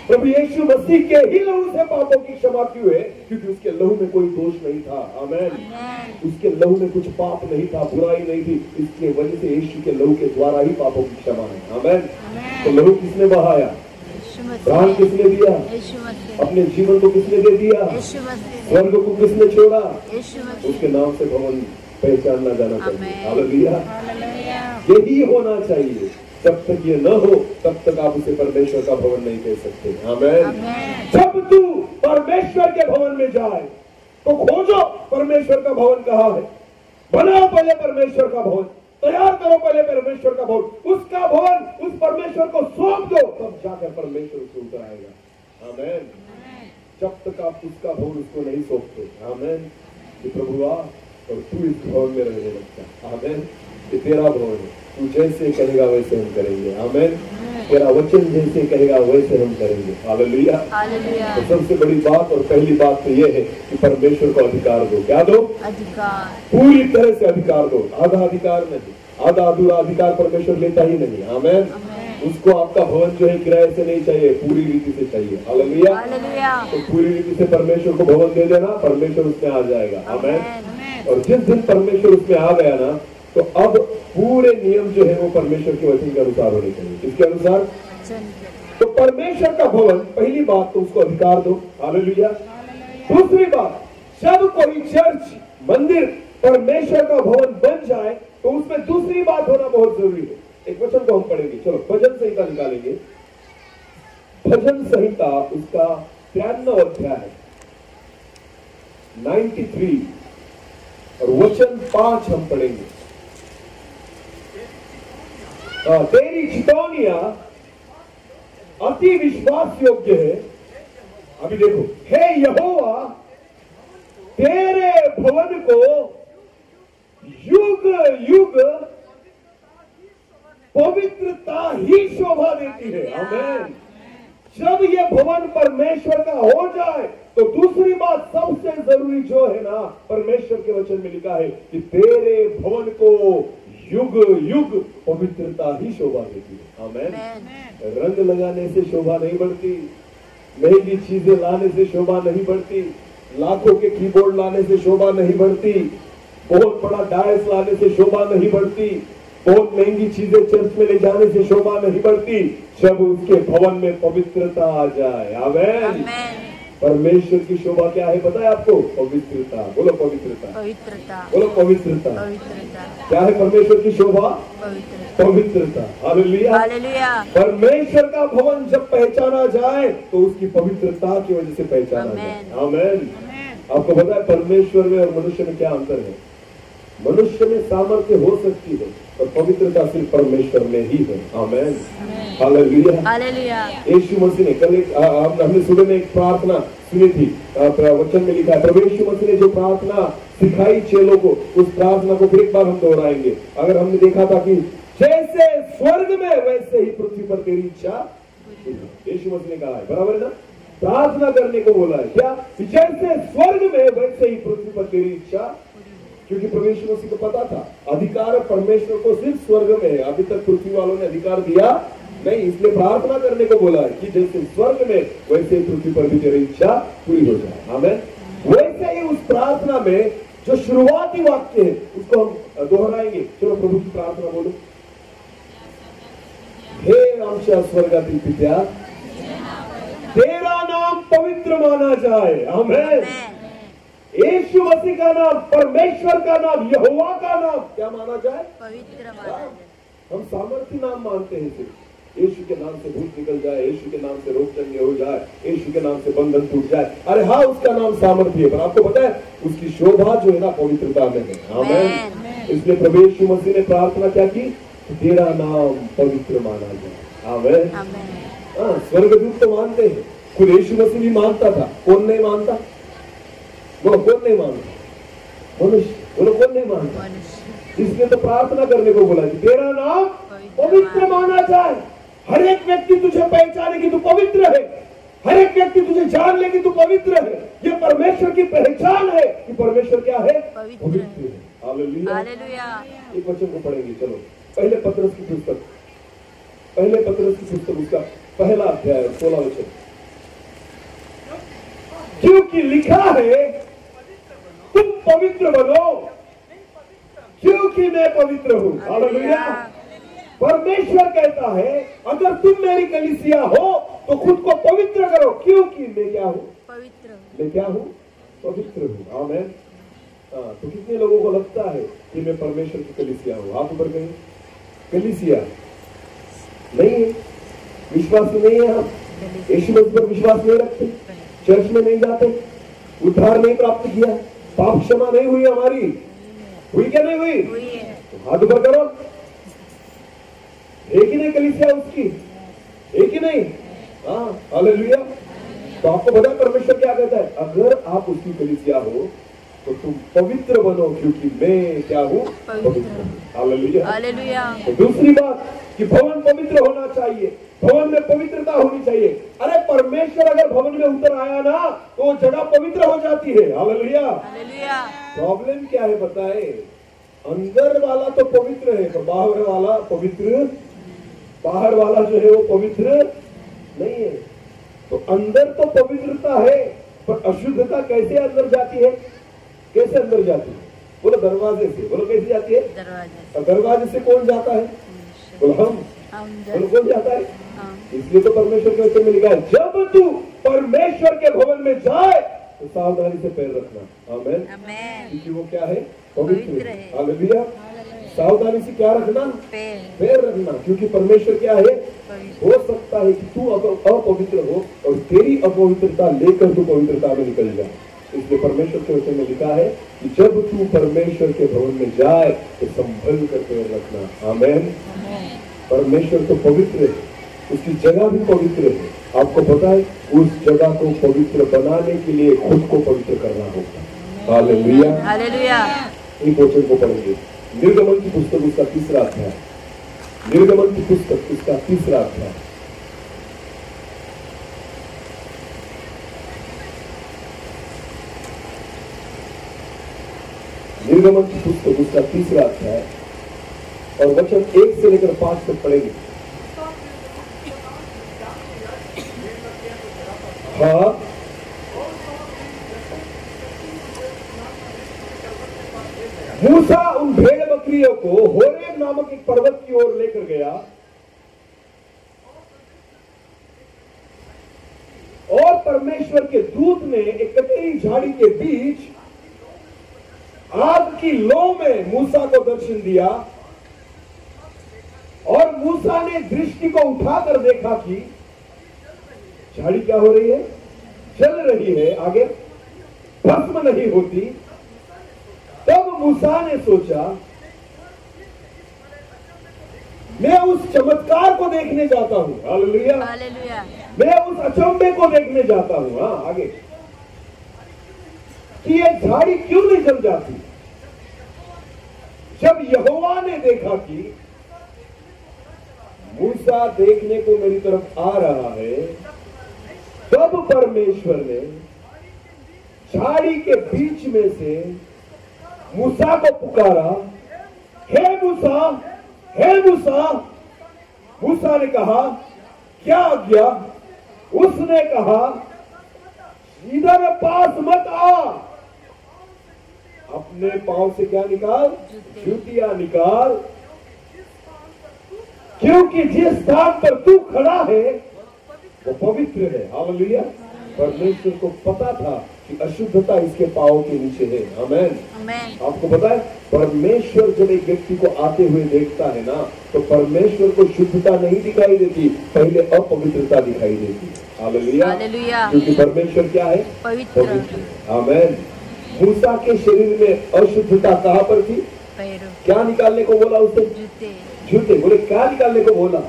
Speaker 2: प्रभु यीशु मसीह के ही लहू से पापों की क्षमा क्यों है? क्योंकि उसके लहू में कोई दोष नहीं था। आमेन। उसके लहू में कुछ पाप नहीं था, बुराई नहीं थी, इसके वजह से यीशु के लहू के द्वारा ही पापों की क्षमा है। आमेन। तो लहू किसने बहाया? प्राण किसने दिया? अपने जीवन को किसने दे दिया? स्वर्ग को किसने छोड़ा? उसके नाम से भवन पहचानना जाना चाहिए। हालेलुया। यही होना चाहिए। जब तक ये न हो तब तक आप उसे परमेश्वर का भवन नहीं कह सकते। आमेन। जब तू परमेश्वर के भवन में जाए तो खोजो परमेश्वर का भवन कहाँ है, बनाओ पहले परमेश्वर का भवन, तैयार करो पहले परमेश्वर का भवन, उसका भवन उस परमेश्वर को सौंप दो, तब जाकर परमेश्वर उससे उतर आएगा। आमेन। जब तक आप उसका भवन उसको नहीं सौंपते। आमेन। कि प्रभु आ और तू इस भवन में रहने लगता। आमेन। कि तेरा भवन है, तू जैसे कहेगा वैसे हम करेंगे। आमेन। तेरा वचन जैसे कहेगा वैसे हम करेंगे। हालेलुया।
Speaker 3: हालेलुया।
Speaker 2: तो सबसे बड़ी बात और पहली बात तो ये है कि परमेश्वर को अधिकार दो। क्या दो?
Speaker 3: अधिकार।
Speaker 2: पूरी तरह से अधिकार दो, आधा अधिकार नहीं, आधा अधूरा अधिकार परमेश्वर लेता ही नहीं। आमेन। उसको आपका भवन जो है किराए से नहीं चाहिए, पूरी रीति से चाहिए। हालेलुया।
Speaker 3: हालेलुया।
Speaker 2: तो पूरी रीति से परमेश्वर को भवन दे देना, परमेश्वर उसमें आ जाएगा। आमेन। और जिस दिन परमेश्वर उसमें आ गया ना, तो अब पूरे नियम जो है वो परमेश्वर के वचन के अनुसार होने चाहिए। किसके अनुसार? तो परमेश्वर का भवन, पहली बात तो उसको अधिकार दो। हालेलुया। दूसरी बात, जब कोई चर्च मंदिर परमेश्वर का भवन बन जाए तो उसमें दूसरी बात होना बहुत जरूरी है। एक वचन को हम पढ़ेंगे, चलो भजन संहिता निकालेंगे। भजन संहिता उसका 93 अध्याय 93 और वचन 5 हम पढ़ेंगे। तेरी चितौनियां अति विश्वास योग्य है। अभी देखो, हे यहोवा तेरे भवन को युग युग पवित्रता ही शोभा देती है। आमेन। जब ये भवन परमेश्वर का हो जाए तो दूसरी बात सबसे जरूरी जो है ना, परमेश्वर के वचन में लिखा है कि तेरे भवन को युग युग पवित्रता ही शोभा देती है। आमेन। रंग लगाने से शोभा नहीं बढ़ती, महंगी चीजें लाने से शोभा नहीं बढ़ती, लाखों के कीबोर्ड लाने से शोभा नहीं बढ़ती, बहुत बड़ा डायस लाने से शोभा नहीं बढ़ती, बहुत महंगी चीजें चर्च में ले जाने से शोभा नहीं बढ़ती, जब उसके भवन में पवित्रता आ जाए। आमेन। परमेश्वर की शोभा क्या है पता है आपको? पवित्रता। बोलो पवित्रता।
Speaker 3: पवित्रता।
Speaker 2: बोलो पवित्रता।
Speaker 3: पवित्रता।
Speaker 2: क्या है परमेश्वर की शोभा?
Speaker 3: पवित्रता।
Speaker 2: पवित्रता। हालेलुया।
Speaker 3: हालेलुया।
Speaker 2: परमेश्वर का भवन जब पहचाना जाए तो उसकी पवित्रता की वजह से पहचाना जाए। आमेन। आपको पता है परमेश्वर में और मनुष्य में क्या अंतर है? मनुष्य में सामर्थ्य हो सकती है और पवित्रता सिर्फ परमेश्वर में ही है। आमेन। हालेलुया।
Speaker 3: हालेलुया।
Speaker 2: यीशु मसीह ने कल हमने सुबह में एक प्रार्थना सुनी थी, वचन में लिखा है, प्रभु यीशु मसीह ने जो प्रार्थना सिखाई चेलों को, उस प्रार्थना को फिर एक बार हम दोहराएंगे। अगर हमने देखा था कि जैसे स्वर्ग में वैसे ही पृथ्वी पर तेरी इच्छा, यीशु मसीह ने कहा है, बराबर है ना? प्रार्थना करने को बोला है क्या? जैसे स्वर्ग में वैसे ही पृथ्वी पर तेरी इच्छा। क्योंकि परमेश्वर मसीह को पता था अधिकार परमेश्वर को सिर्फ स्वर्ग में है, अभी तक पृथ्वी वालों ने अधिकार दिया नहीं, इसलिए प्रार्थना करने को बोला है कि जैसे स्वर्ग में वैसे पृथ्वी पर भी तेरी इच्छा पूरी हो जाए। आमेन। वैसे ही उस प्रार्थना में जो शुरुआती वाक्य है उसको हम दोहराएंगे। चलो प्रभु की प्रार्थना बोलो। हे आमच्या स्वर्गातील पित्या, तेरा नाम पवित्र माना जाए। आमेन। यीशु मसीह का नाम, परमेश्वर का नाम, यहोवा का नाम क्या माना जाए?
Speaker 3: पवित्र माना जाए।
Speaker 2: हम सामर्थ्य नाम मानते हैं, सिर्फ यीशु के नाम से भूत निकल जाए, यीशु के नाम से रोग चंगे हो जाए, यीशु के नाम से बंधन टूट जाए। अरे हाँ, उसका नाम सामर्थ्य है, पर आपको पता है उसकी शोभा जो है ना पवित्रता में है। आमेन। इसलिए प्रभु यीशु मसीह ने प्रार्थना क्या की? तेरा नाम पवित्र माना जाए। आमेन। हाँ, स्वर्गदूत तो मानते हैं, खुद यीशु मसीह भी मानता था। कौन नहीं मानता? बोलो कौन नहीं मानता? मनुष्य। बोलो कौन नहीं मानता? इसलिए तो प्रार्थना करने को बोला कि तेरा नाम पवित्र माना जाए। हर एक व्यक्ति तुझे पहचाने कि तू पवित्र है, हर एक व्यक्ति तुझे जान ले कि तू पवित्र है। ये परमेश्वर की पहचान है कि परमेश्वर क्या है? पवित्र है। हालेलुया। एक वचन को पढ़ेंगे, चलो पहले पत्रस की पुस्तक, पहले पत्रस की पुस्तक उसका पहला अध्याय 16 वचन। क्योंकि लिखा है तुम पवित्र बनो क्योंकि मैं पवित्र हूं। हालेलुया। परमेश्वर कहता है अगर तुम मेरी कलीसिया हो तो खुद को पवित्र करो, क्योंकि मैं क्या हूं? पवित्र। मैं क्या हूं? पवित्र हूं। आमेन। तो कितने लोगों को लगता है कि मैं परमेश्वर की कलीसिया हूं? हाथ ऊपर कहीं। कलीसिया नहीं है, विश्वास नहीं है। आप यीशु मसीह पर विश्वास नहीं रखते, चर्च में नहीं जाते, उद्धार नहीं प्राप्त किया, पाप क्षमा नहीं हुई हमारी, हुई क्या नहीं हुई? तो हाथ ऊपर करो। एक ही नहीं कलीसिया उसकी, एक ही नहीं। हाँ हालेलुया। तो आपको पता है परमेश्वर क्या कहता है, अगर आप उसकी कलीसिया हो तो तुम पवित्र बनो क्योंकि मैं क्या हूँ, पवित्र हूँ। हालेलुया।
Speaker 3: हालेलुया।
Speaker 2: तो दूसरी बात कि भवन पवित्र होना चाहिए, भवन में पवित्रता होनी चाहिए। अरे परमेश्वर अगर भवन में उतर आया ना तो वो जगह पवित्र हो जाती है। हालेलुया।
Speaker 3: हालेलुया।
Speaker 2: प्रॉब्लम क्या है बताए, अंदर वाला तो पवित्र है तो बाहर वाला पवित्र, बाहर वाला जो है वो पवित्र नहीं है। तो अंदर तो पवित्रता है पर अशुद्धता कैसे अंदर जाती है, कैसे अंदर जाती है? बोलो दरवाजे से। बोलो कैसे जाती है?
Speaker 3: दरवाजे
Speaker 2: और दरवाजे से कौन जाता है? बोलो हम। बोलो कौन जाता है? इसलिए तो परमेश्वर के वचन में लिखा है, जब तू परमेश्वर के भवन में जाए तो सावधानी से पैर रखना। आमीन।
Speaker 3: आमीन।
Speaker 2: क्योंकि वो क्या है, पवित्र
Speaker 3: पवित्र
Speaker 2: है।
Speaker 3: है।
Speaker 2: हालेलुया। सावधानी से क्या रखना,
Speaker 3: पैर
Speaker 2: पैर रखना, क्योंकि परमेश्वर क्या है,
Speaker 3: पवित्र।
Speaker 2: हो सकता है कि तू अपवित्र हो और तेरी अपवित्रता लेकर तू पवित्रता में निकल जाए। इसलिए परमेश्वर के वचन में लिखा है कि जब तू परमेश्वर के भवन में जाए तो संभल कर पैर रखना। आमीन। परमेश्वर तो पवित्र है, उसकी जगह भी पवित्र है। आपको पता है उस जगह को पवित्र बनाने के लिए खुद को पवित्र करना होगा। हालेलुया।
Speaker 3: हालेलुया।
Speaker 2: एक वचन को पढ़ेंगे, निर्गमन की पुस्तक उसका तीसरा अध्याय, निर्गमन की पुस्तक उसका तीसरा अध्याय। निर्गमन की पुस्तक उसका तीसरा अध्याय और वचन 1 से लेकर 5 तक पढ़ेंगे। हाँ, मूसा उन भेड़ बकरियों को होरेब नामक एक पर्वत की ओर लेकर गया और परमेश्वर के दूत ने एक कटेरी झाड़ी के बीच आग की लौ में मूसा को दर्शन दिया और मूसा ने दृष्टि को उठाकर देखा कि झाड़ी क्या हो रही है, जल रही है, आगे भस्म नहीं होती। तब मूसा ने सोचा मैं उस चमत्कार को देखने जाता हूं। हालेलुया।
Speaker 3: हालेलुया।
Speaker 2: मैं उस अचंभे को देखने जाता हूं। हाँ, आगे कि ये झाड़ी क्यों नहीं जल जाती। जब यहोवा ने देखा कि मूसा देखने को मेरी तरफ आ रहा है, तब परमेश्वर ने झाड़ी के बीच में से मूसा को पुकारा, हे मूसा, हे मूसा। मूसा ने कहा क्या आज्ञा? उसने कहा इधर पास मत आ, अपने पांव से क्या निकाल, जूतियां निकाल, क्योंकि जिस स्थान पर तू खड़ा है वो पवित्र है। हालेलुया। परमेश्वर को पता था कि अशुद्धता इसके पांव के नीचे है। आमीन।
Speaker 3: आमीन।
Speaker 2: आपको पता है परमेश्वर जब एक व्यक्ति को आते हुए देखता है ना तो परमेश्वर को शुद्धता नहीं दिखाई देती, पहले अपवित्रता दिखाई देती। हालेलुया।
Speaker 3: हालेलुया।
Speaker 2: क्योंकि परमेश्वर क्या है,
Speaker 3: पवित्र।
Speaker 2: आमीन। मूसा के शरीर में अशुद्धता कहां पर थी?
Speaker 3: पैरों।
Speaker 2: क्या निकालने को बोला उसने?
Speaker 3: जूते।
Speaker 2: जूते। बोले क्या निकालने को बोला?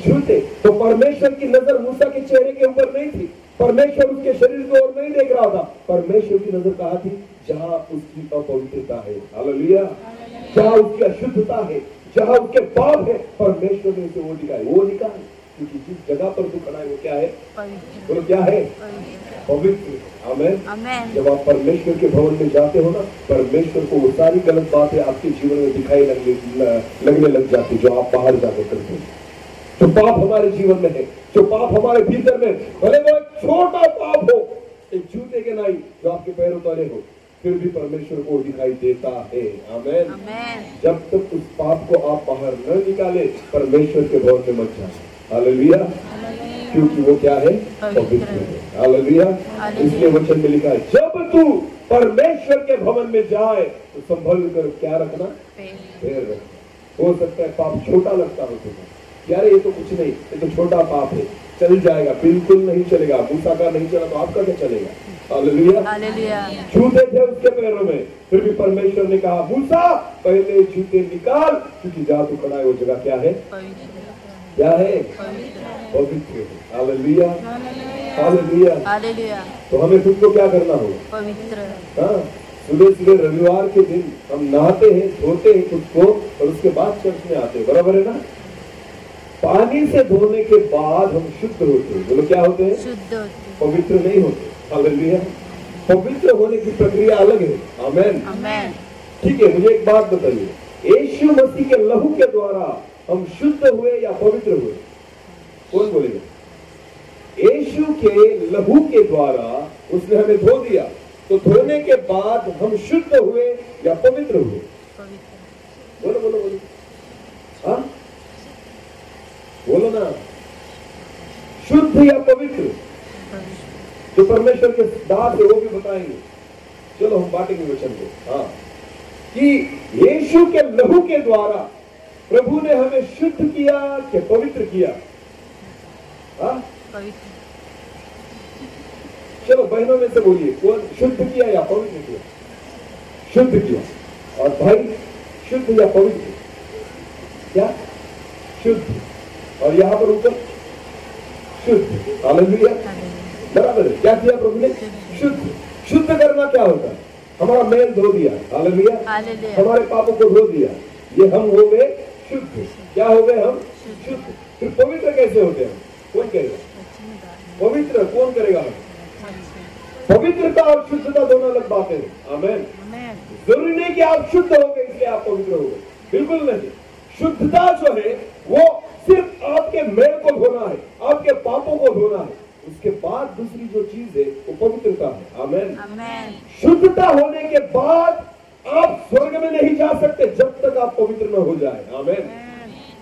Speaker 2: जूते। तो परमेश्वर की नजर मूसा के चेहरे के ऊपर नहीं थी, परमेश्वर उसके शरीर की ओर नहीं देख रहा था। परमेश्वर की नजर कहां थी? जहां उसकी अपवित्रता है। हालेलुया। जहां उसकी अशुद्धता है, जहां उसके पाप है, परमेश्वर ने उसे वो दिखाए, वो निकाल। क्योंकि जिस जगह पर तू खड़ा है वो क्या है?
Speaker 3: पवित्र।
Speaker 2: बोलो क्या है?
Speaker 3: पवित्र।
Speaker 2: पवित्र। आमीन।
Speaker 3: आमीन।
Speaker 2: जब आप परमेश्वर के भवन में जाते हो ना, परमेश्वर को वो सारी गलत बातें आपके जीवन में दिखाई लगने लग जाती जो आप बाहर जाकर करते हो। जो पाप हमारे जीवन में है, जो पाप हमारे भीतर में, भले वो एक छोटा पाप हो, एक जूते के नाई जो आपके पैरों तले हो, फिर भी परमेश्वर को दिखाई देता है। आमीन।
Speaker 3: आमीन।
Speaker 2: जब तक उस पाप को आप बाहर न निकाले परमेश्वर के भवन में मत जाए। हालेलुया। क्योंकि वो क्या है? पवित्र है। हालेलुया। इसलिए वचन में लिखा है जब तू परमेश्वर के भवन में जाए तो संभल कर क्या रखना? पैर रखना। हो सकता है पाप छोटा लगता हो तुम्हें, यार ये तो कुछ नहीं, ये तो छोटा पाप है, चल जाएगा। बिल्कुल नहीं चलेगा। मूसा का नहीं चला तो आपका क्या चलेगा? हालेलुया।
Speaker 3: हालेलुया।
Speaker 2: जूते थे उसके पैरों में, फिर भी परमेश्वर ने कहा मूसा पहले जूते निकाल, क्योंकि जहां तू खड़ा है वो जगह क्या है?
Speaker 3: पवित्र।
Speaker 2: क्या है?
Speaker 3: पवित्र।
Speaker 2: पवित्र है। हालेलुया। हालेलुया।
Speaker 3: हालेलुया।
Speaker 2: तो हमें खुद को क्या करना होगा?
Speaker 3: पवित्र।
Speaker 2: हाँ, सुबह सुबह रविवार के दिन हम नहाते हैं, धोते हैं खुद को और उसके बाद चर्च में आते हैं, बराबर है ना? पानी से धोने के बाद हम शुद्ध होते हैं। बोलो क्या होते हैं?
Speaker 3: शुद्ध होते।
Speaker 2: पवित्र नहीं होते। हालेलुया। पवित्र होने की प्रक्रिया अलग है। आमेन।
Speaker 3: आमेन।
Speaker 2: ठीक है, मुझे एक बात बताइए, यीशु मसीह के लहू के द्वारा हम शुद्ध हुए या पवित्र हुए? कौन बोलेगा? यीशु के लहू के द्वारा उसने हमें धो दिया, तो धोने के बाद हम शुद्ध हुए या पवित्र हुए?
Speaker 3: पवित्र।
Speaker 2: बोलो बोलो बोलो। हाँ, बोलो ना, शुद्ध या पवित्र? जो परमेश्वर के दास है वो भी बताएंगे। चलो हम बांटेंगे वचन को। हाँ, कि यीशु के लहू के द्वारा प्रभु ने हमें शुद्ध किया कि पवित्र किया? हाँ,
Speaker 3: पवित्र।
Speaker 2: चलो बहनों में से बोलिए, कौन शुद्ध किया या पवित्र किया? शुद्ध किया। और भाई, शुद्ध या पवित्र? क्या? शुद्ध। और यहां पर ऊपर शुद्ध। हालेलुया। बराबर है। क्या किया प्रभु ने? शुद्ध। शुद्ध करना क्या होता है? हमारा मेल धो दिया। हालेलुया।
Speaker 3: हालेलुया।
Speaker 2: हमारे पापों को धो दिया, ये हम हो गए शुद्ध। क्या हो गए हम? शुद्ध। फिर पवित्र कैसे होते हैं? कौन करेगा? पवित्र कौन करेगा? पवित्रता और शुद्धता दोनों अलग बातें हैं। आमेन। जरूरी नहीं कि आप शुद्ध हो गए इसलिए आप पवित्र हो गए, बिल्कुल नहीं। शुद्धता जो है वो सिर्फ आपके मेल को धोना है, आपके पापों को धोना है, उसके बाद दूसरी जो चीज है वो पवित्रता है। आमेन।
Speaker 3: आमेन।
Speaker 2: शुद्धता होने के बाद आप स्वर्ग में नहीं जा सकते जब तक आप पवित्र न हो जाए। आमेन।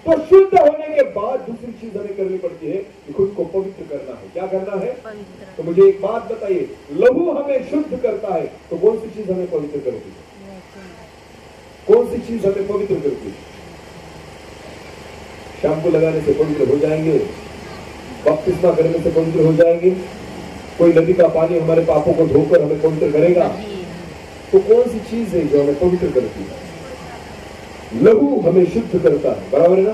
Speaker 2: तो शुद्ध होने के बाद दूसरी चीज हमें करनी पड़ती है कि खुद को पवित्र करना है। क्या करना है?
Speaker 3: पवित्र।
Speaker 2: तो मुझे एक बात बताइए, लहू हमें शुद्ध करता है तो कौन सी चीज हमें पवित्र करती है? कौन सी चीज हमें पवित्र करती है? शैम्पू लगाने से पवित्र हो जाएंगे, बपतिस्मा करने से पवित्र हो जाएंगे, कोई नदी का पानी हमारे पापों को धोकर हमें पवित्र करेगा? तो कौन सी चीज है जो हमें पवित्र करती है? लहू हमें शुद्ध करता है, बराबर है ना?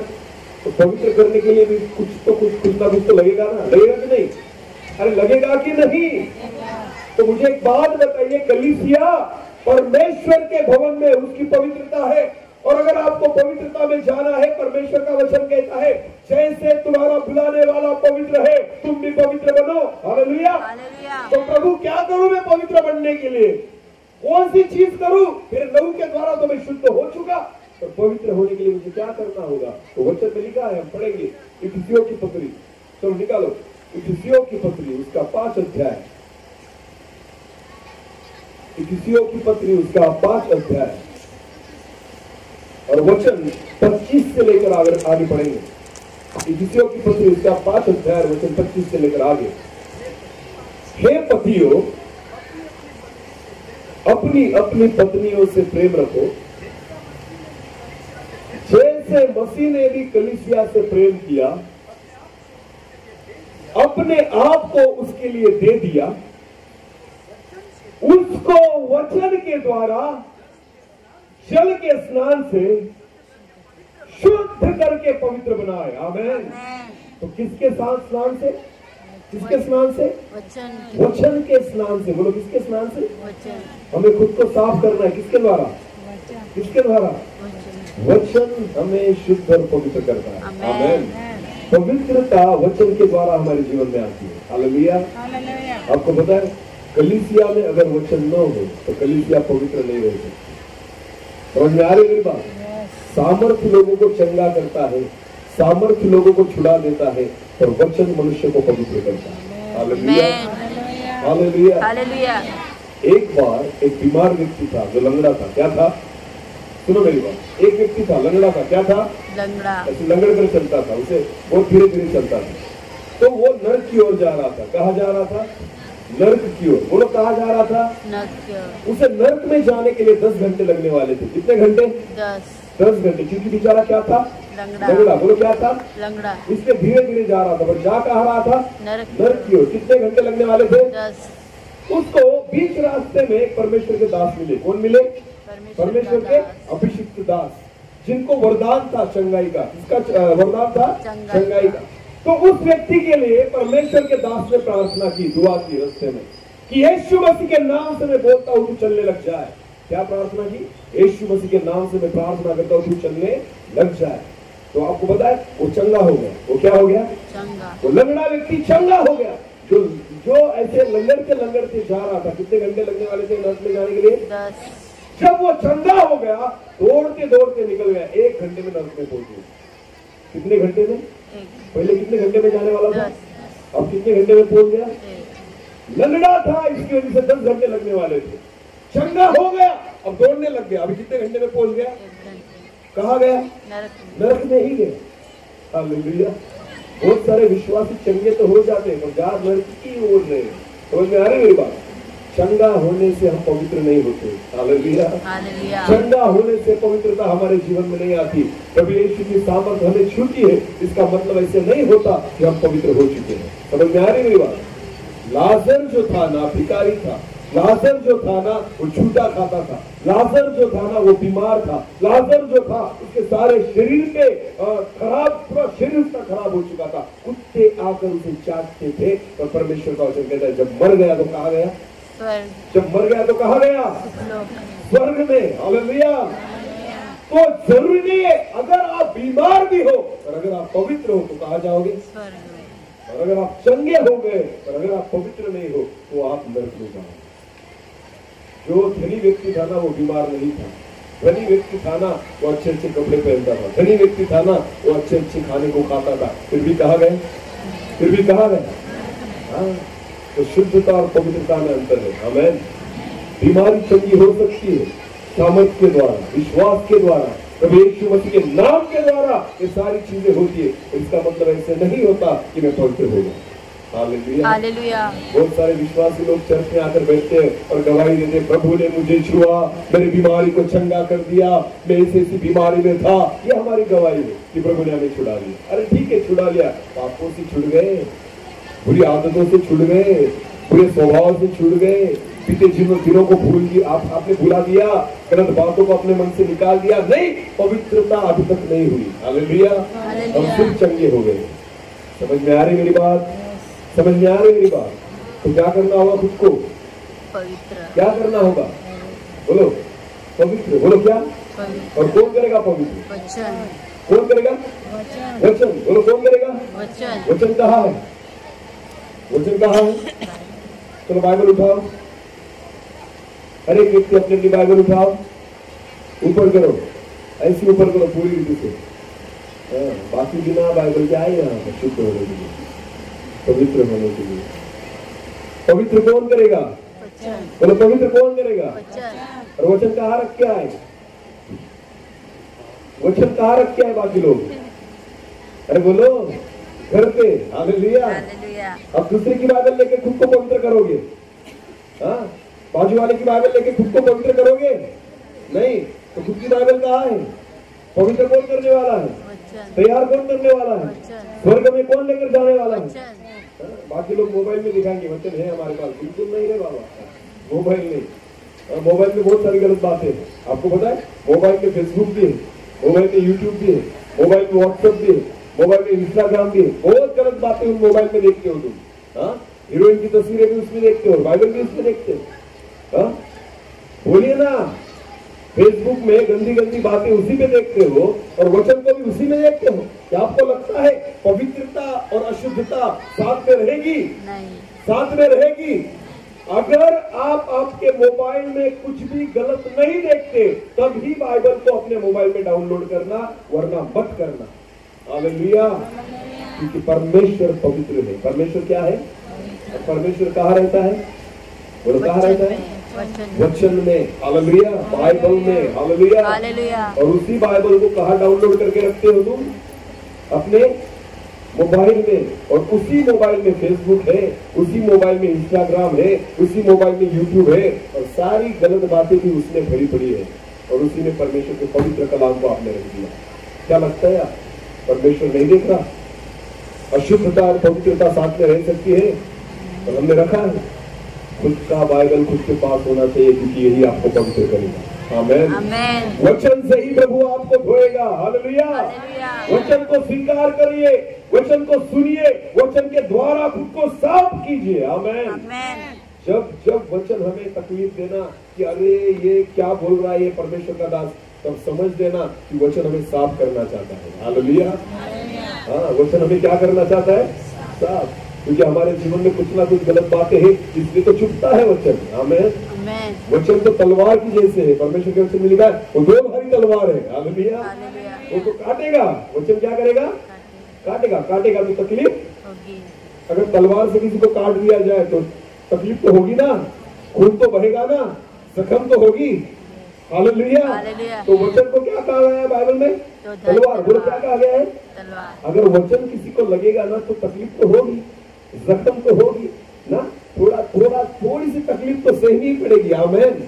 Speaker 2: तो पवित्र करने के लिए भी कुछ ना कुछ तो लगेगा ना, लगेगा कि नहीं? अरे लगेगा कि नहीं? तो मुझे एक बात बताइए, कलीसिया परमेश्वर के भवन में उसकी पवित्रता है, और अगर आपको पवित्रता में जाना है, परमेश्वर का वचन कहता है जैसे तुम्हारा बुलाने वाला पवित्र है तुम भी पवित्र बनो। हालेलुया। तो प्रभु क्या करूं मैं पवित्र बनने के लिए? कौन सी चीज करूं? फिर लहू के द्वारा तो मैं शुद्ध हो चुका, तो पवित्र होने के लिए मुझे क्या करना होगा? तो वचन में लिखा है, हम पढ़ेंगे इफिसियों की पत्री। चलो निकालो इफिसियों की पत्री, उसका 5 अध्याय। इफिसियों की पत्री उसका 5 अध्याय और वचन 25 से लेकर आगे पढ़ेंगे। इफिसियों की पत्री उसका 5 अध्याय और वचन 25 से लेकर आगे। हे पतियों, अपनी अपनी पत्नियों से प्रेम रखो जैसे मसीह ने भी कलीसिया से प्रेम किया, अपने आप को उसके लिए दे दिया, उसको वचन के द्वारा जल के स्नान से शुद्ध करके पवित्र बनाए। आमेन। तो किसके साथ स्नान से? किसके स्नान से? वचन के स्नान से। बोलो किसके स्नान से?
Speaker 3: वचन।
Speaker 2: हमें खुद को साफ करना है, किसके द्वारा? किसके द्वारा? वचन हमें शुद्ध और पवित्र करता है। आमेन। पवित्रता वचन के द्वारा हमारे जीवन में आती है। हालेलुया। आपको पता है, कलीसिया में अगर वचन न हो तो कलीसिया पवित्र नहीं रह सकती। समझ में आ रही मेरी बात? सामर्थ्य लोगों को चंगा करता है, सामर्थ्य लोगों को छुड़ा देता है, और वचन मनुष्य को पवित्र करता है। हालेलुया। हालेलुया।
Speaker 3: हालेलुया।
Speaker 2: एक बार एक बीमार व्यक्ति था जो लंगड़ा था। क्या था? सुनो मेरी बात। एक व्यक्ति था लंगड़ा था। क्या था?
Speaker 3: लंगड़ा।
Speaker 2: ऐसे लंगड़ कर चलता था, उसे बहुत धीरे धीरे चलता था। तो वो नर्क की ओर जा रहा था। कहाँ जा रहा था? नर्क की ओर। बोलो कहाँ जा रहा था?
Speaker 3: नर्क।
Speaker 2: उसे नर्क में जाने के लिए 10 घंटे लगने वाले थे। कितने घंटे? 10 घंटे। क्योंकि बेचारा क्या था? लंगड़ा। बोलो क्या था?
Speaker 3: लंगड़ा।
Speaker 2: इसलिए धीरे धीरे जा रहा था, पर जा कहाँ रहा था? नर्क की ओर। कितने घंटे लगने वाले थे?
Speaker 3: 10।
Speaker 2: उसको बीच रास्ते में परमेश्वर के दास मिले। कौन मिले? परमेश्वर के अभिषिक्त दास, जिनको वरदान था चंगाई का। किसका वरदान था? चंगाई का। तो उस व्यक्ति के लिए परमेश्वर के दास ने प्रार्थना की, दुआ की रास्ते में कि यीशु मसीह के नाम से मैं बोलता हूं तू चलने लग जाए। क्या प्रार्थना की? यीशु मसीह के नाम से मैं प्रार्थना करता हूं तू चलने लग जाए। तो आपको पता है वो चंगा हो गया। वो क्या हो गया?
Speaker 3: चंगा।
Speaker 2: वो लंगड़ा व्यक्ति चंगा हो गया। जो ऐसे लंगड़ते जा रहा था। कितने घंटे लगने वाले थे नर्क में जाने के लिए?
Speaker 3: 10।
Speaker 2: जब वो चंगा हो गया, दौड़ते दौड़ते निकल गया, 1 घंटे में नर्क में पहुंच गया। कितने घंटे में? पहले कितने घंटे में जाने वाला था?
Speaker 3: 10।
Speaker 2: अब कितने घंटे में पहुंच गया?
Speaker 3: 1।
Speaker 2: लंगड़ा था, इसकी वजह से 10 घंटे लगने वाले थे। चंगा हो गया, अब दौड़ने लग गया। अभी कितने घंटे में पहुंच गया?
Speaker 3: 1 घंटे।
Speaker 2: कहाँ गया? नरक में ही गया। हालेलुया। बहुत सारे विश्वासी चंगे तो हो जाते हैं, पर जा नरक की ओर रहे हैं। समझ में आ रही मेरी बात? चंगा होने से हम पवित्र नहीं होते। हालेलुया।
Speaker 3: हालेलुया।
Speaker 2: चंगा होने से पवित्रता हमारे जीवन में नहीं आती। प्रभु यीशु की सामर्थ हमें छूती है, इसका मतलब ऐसे नहीं होता कि हम पवित्र हो चुके हैं। समझ में आ रही मेरी बात? लाजर जो था ना, भिखारी था। लाजर जो था ना, वो झूठा खाता था। लाजर जो था ना, वो बीमार था। लाजर जो था, उसके सारे शरीर पे खराब, पूरा शरीर उसका खराब हो चुका था। कुत्ते आकर उसे चाटते थे। और परमेश्वर का वचन कहता है जब मर गया तो कहाँ गया? जब मर गया तो कहाँ गया? स्वर्ग में। हालेलुया। तो जरूरी नहीं है अगर आप बीमार भी हो और अगर आप पवित्र हो तो कहाँ जाओगे? और अगर आप चंगे हो गए और अगर आप पवित्र नहीं हो तो आप नरक में जाओगे। जो धनी व्यक्ति था ना, वो बीमार नहीं था। धनी व्यक्ति था ना, वो अच्छे अच्छे कपड़े पहनता था। धनी व्यक्ति था ना, वो अच्छे अच्छे खाने को खाता था। फिर भी कहाँ गए? फिर भी कहाँ गए? हाँ, तो शुद्धता और पवित्रता में अंतर है। आमीन। बीमारी चंगी हो सकती है सामर्थ के द्वारा, विश्वास के द्वारा, प्रभु यीशु मसीह के नाम के द्वारा ये सारी चीजें होती है। इसका मतलब ऐसे नहीं होता कि मैं पवित्र हो गया। हालेलुया।
Speaker 3: हालेलुया।
Speaker 2: बहुत सारे विश्वासी लोग चर्च में आकर बैठते हैं और गवाही देते, प्रभु ने मुझे छुआ, मेरी बीमारी को चंगा कर दिया, मैं ऐसी बीमारी में था। ये हमारी गवाही है कि प्रभु ने हमें छुड़ा लिया। अरे ठीक है, छुड़ा लिया, पापों से छुड़ गए, बुरी आदतों से छुड़ गए, बुरे स्वभाव से छुड़ गए, बीते दिनों को भूल दिया, आपने भुला दिया, गलत बातों को अपने मन से निकाल दिया। नहीं, पवित्रता अभी तक नहीं हुई। हालेलुया। हम फिर चंगे हो गए। समझ में आ रही मेरी बात? समझ में आ रही मेरी बात? तो क्या करना होगा? खुद को
Speaker 3: पवित्र।
Speaker 2: क्या करना होगा? बोलो पवित्र। बोलो क्या?
Speaker 3: पवित्र।
Speaker 2: और कौन करेगा पवित्र?
Speaker 3: वचन।
Speaker 2: कौन करेगा? वचन। बोलो कौन करेगा?
Speaker 3: वचन।
Speaker 2: वचन कहाँ है? वचन कहाँ है? चलो बाइबल उठाओ। हर एक व्यक्ति अपनी अपनी बाइबल उठाओ, ऊपर करो, ऐसे ऊपर करो पूरी रीति से। बाकी बिना बाइबल के आए यहाँ पर शुद्ध होने के लिए, पवित्र होने के लिए। पवित्र कौन करेगा?
Speaker 3: वचन।
Speaker 2: बोलो पवित्र कौन करेगा?
Speaker 3: वचन।
Speaker 2: और वचन कहाँ रख के आए? वचन कहाँ रख के आए बाकी लोग? अरे बोलो घर पे। हालेलुया।
Speaker 3: हालेलुया।
Speaker 2: अब दूसरे की बाइबल लेके खुद को पवित्र करोगे? हाँ, बाजू वाले की बाइबल लेके खुद को पवित्र करोगे? नहीं। तो खुद की बाइबल कहाँ है? पवित्र कौन करने वाला है?
Speaker 3: वचन।
Speaker 2: तैयार कौन करने वाला है?
Speaker 3: वचन।
Speaker 2: स्वर्ग में कौन लेकर जाने वाला है?
Speaker 3: वचन।
Speaker 2: हाँ, बाकी लोग मोबाइल में दिखाएंगे वचन है हमारे पास। बिल्कुल नहीं है बाबा, मोबाइल नहीं। मोबाइल में बहुत सारी गलत बातें हैं। आपको पता है मोबाइल में फेसबुक भी है, मोबाइल में यूट्यूब भी है, मोबाइल में व्हाट्सएप भी है, मोबाइल में इंस्टाग्राम भी है। बहुत गलत बातें उन मोबाइल में देखते हो तुम। हाँ, हीरोइन की तस्वीरें भी उसमें देखते हो, बाइबल भी उसमें देखते हो। हाँ, बोलिए ना, फेसबुक में गंदी गंदी बातें उसी पे देखते हो और वचन को भी उसी में देखते हो। क्या आपको लगता है पवित्रता और अशुद्धता साथ में रहेगी?
Speaker 3: नहीं।
Speaker 2: साथ में रहेगी। अगर आप आपके मोबाइल में कुछ भी गलत नहीं देखते तब ही बाइबल को अपने मोबाइल में डाउनलोड करना, वरना मत करना। हालेलुया। क्योंकि परमेश्वर पवित्र है। परमेश्वर क्या है? और परमेश्वर कहाँ रहता है? बोलो कहाँ रहता है? वचन में। हालेलुया। बाइबल में। हालेलुया।
Speaker 3: हालेलुया।
Speaker 2: और उसी बाइबल को कहाँ डाउनलोड करके रखते हो तुम? अपने मोबाइल में। और उसी मोबाइल में फेसबुक है, उसी मोबाइल में इंस्टाग्राम है, उसी मोबाइल में यूट्यूब है और सारी गलत बातें भी उसमें भरी पड़ी है। और उसी में परमेश्वर के पवित्र कलाम को आपने रख दिया। क्या लगता है परमेश्वर नहीं देख रहा? अशुद्धता और पवित्रता साथ में रह सकती है और हमने रखा है। खुद का बाइबल खुद के पास होना चाहिए क्योंकि यही आपको पवित्र करेगा। आमेन।
Speaker 3: आमेन।
Speaker 2: वचन से ही प्रभु आपको धोएगा। हालेलुया।
Speaker 3: हालेलुया।
Speaker 2: वचन को स्वीकार करिए, वचन को सुनिए, वचन के द्वारा खुद को साफ कीजिए। आमेन।
Speaker 3: आमेन।
Speaker 2: जब जब वचन हमें तकलीफ देना कि अरे ये क्या बोल रहा है ये परमेश्वर का दास, तब समझ देना कि वचन हमें साफ करना चाहता है। हालेलुया। हाँ, वचन हमें क्या करना चाहता है? साफ। क्योंकि हमारे जीवन में कुछ ना कुछ गलत बातें हैं, इसलिए तो चुपता है वचन। आमेन। वचन तो तलवार की जैसे है, परमेश्वर के वचन में लिखा है वो दो भारी तलवार है। हालेलुया। वो तो काटेगा, वचन क्या करेगा? काटेगा। काटेगा तो तकलीफ होगी। अगर तलवार से किसी को काट दिया जाए तो तकलीफ तो होगी ना, खून तो बहेगा ना, जख्म तो होगी। हालेलुया। तो वचन को क्या कहा गया है बाइबल में? तलवार। बोलो क्या कहा गया है? तलवार। अगर वचन किसी को लगेगा ना तो तकलीफ तो होगी, जख्म तो होगी ना, थोड़ी सी तकलीफ तो सहनी पड़ेगी। आमेन।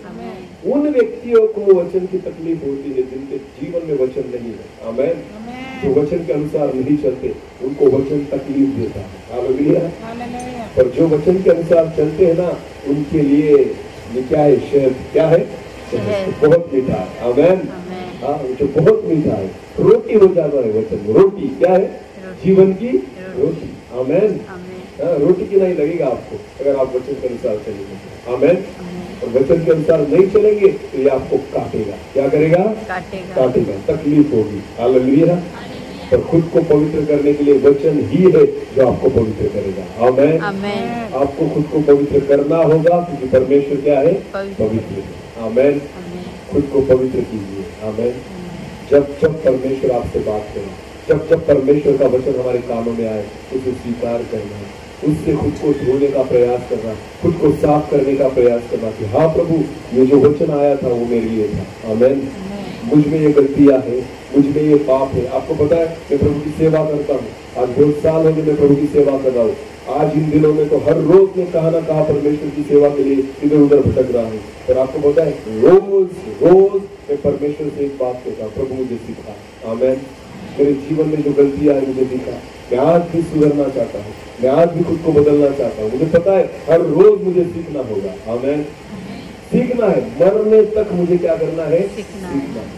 Speaker 2: उन व्यक्तियों को वचन की तकलीफ होती है जिनके जीवन में वचन नहीं है। आमेन। जो वचन के अनुसार नहीं चलते उनको वचन तकलीफ देता है। हालेलुया। पर जो वचन के अनुसार चलते हैं ना उनके लिए ये क्या है? शहद। क्या है? शहद। बहुत मीठा है। आमेन। हाँ, जो बहुत मीठा है, रोटी हो जाता है वचन। रोटी क्या है? जीवन की रोटी। आमेन। रोटी की नहीं लगेगा आपको अगर आप वचन के अनुसार चलेंगे। आमेन। और वचन के अनुसार नहीं चलेंगे तो ये आपको काटेगा। क्या करेगा? काटेगा। तकलीफ होगी। हालेलुया। पर खुद को पवित्र करने के लिए वचन ही है जो आपको पवित्र करेगा। आमेन। आपको खुद को पवित्र करना होगा क्योंकि परमेश्वर क्या है? पवित्र है। आमेन। खुद को पवित्र कीजिए। आमेन। जब जब परमेश्वर आपसे बात करे, जब जब परमेश्वर का वचन हमारे कानों में आए उसे स्वीकार करना, उससे खुद को धोने का प्रयास करना, खुद को साफ करने का प्रयास करना कि हाँ प्रभु ये जो वचन आया था वो मेरे लिए था। आमेन। मुझ में ये गलतियां है, मुझ में ये पाप है। आपको पता है मैं प्रभु की सेवा करता हूँ, आज 2 साल हो गए मैं प्रभु की सेवा कर रहा हूँ। आज इन दिनों में तो हर रोज मैं कहा ना कहा परमेश्वर की सेवा के लिए इधर उधर भटक रहा हूँ। पर आपको पता है रोज रोज मैं परमेश्वर से एक बात कहता हूँ, प्रभु मुझे सिखा। आमेन। मेरे जीवन में जो गलतियां है मुझे दिखा, मैं आज भी सुधरना चाहता हूँ, मैं आज भी खुद को बदलना चाहता हूँ। मुझे पता है हर रोज मुझे सीखना होगा। आमेन। सीखना है, मरने तक मुझे क्या करना है? सीखना है।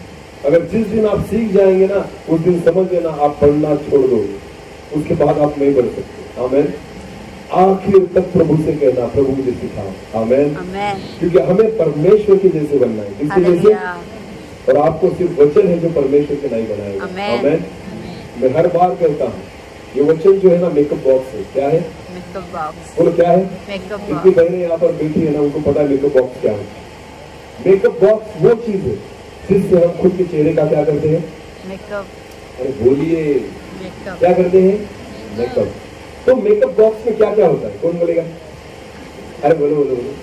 Speaker 2: अगर जिस दिन आप सीख जाएंगे ना उस दिन समझ लेना आप पढ़ना छोड़ दोगे, उसके बाद आप नहीं बढ़ सकते। आमेन। आखिर तक प्रभु से कहना प्रभु मुझे सिखाओ। आमेन। क्योंकि हमें परमेश्वर के जैसे बनना है। किसके जैसे? और आपको सिर्फ वचन है जो परमेश्वर के नहीं बनाएगा। आमेन। मैं हर बार कहता हूँ ये वचन जो है ना मेकअप बॉक्स है। क्या है? Makeup box. बोलो क्या है? Makeup box. इतनी बहनें यहाँ पर बैठी है ना उनको पता है मेकअप बॉक्स क्या है। मेकअप बॉक्स वो चीज है जिससे हम खुद के चेहरे का क्या करते हैं? मेकअप। अरे बोलिए क्या करते हैं? मेकअप। तो मेकअप बॉक्स में क्या क्या होता है? कौन बोलेगा? अरे बोलो बोलो बोलो।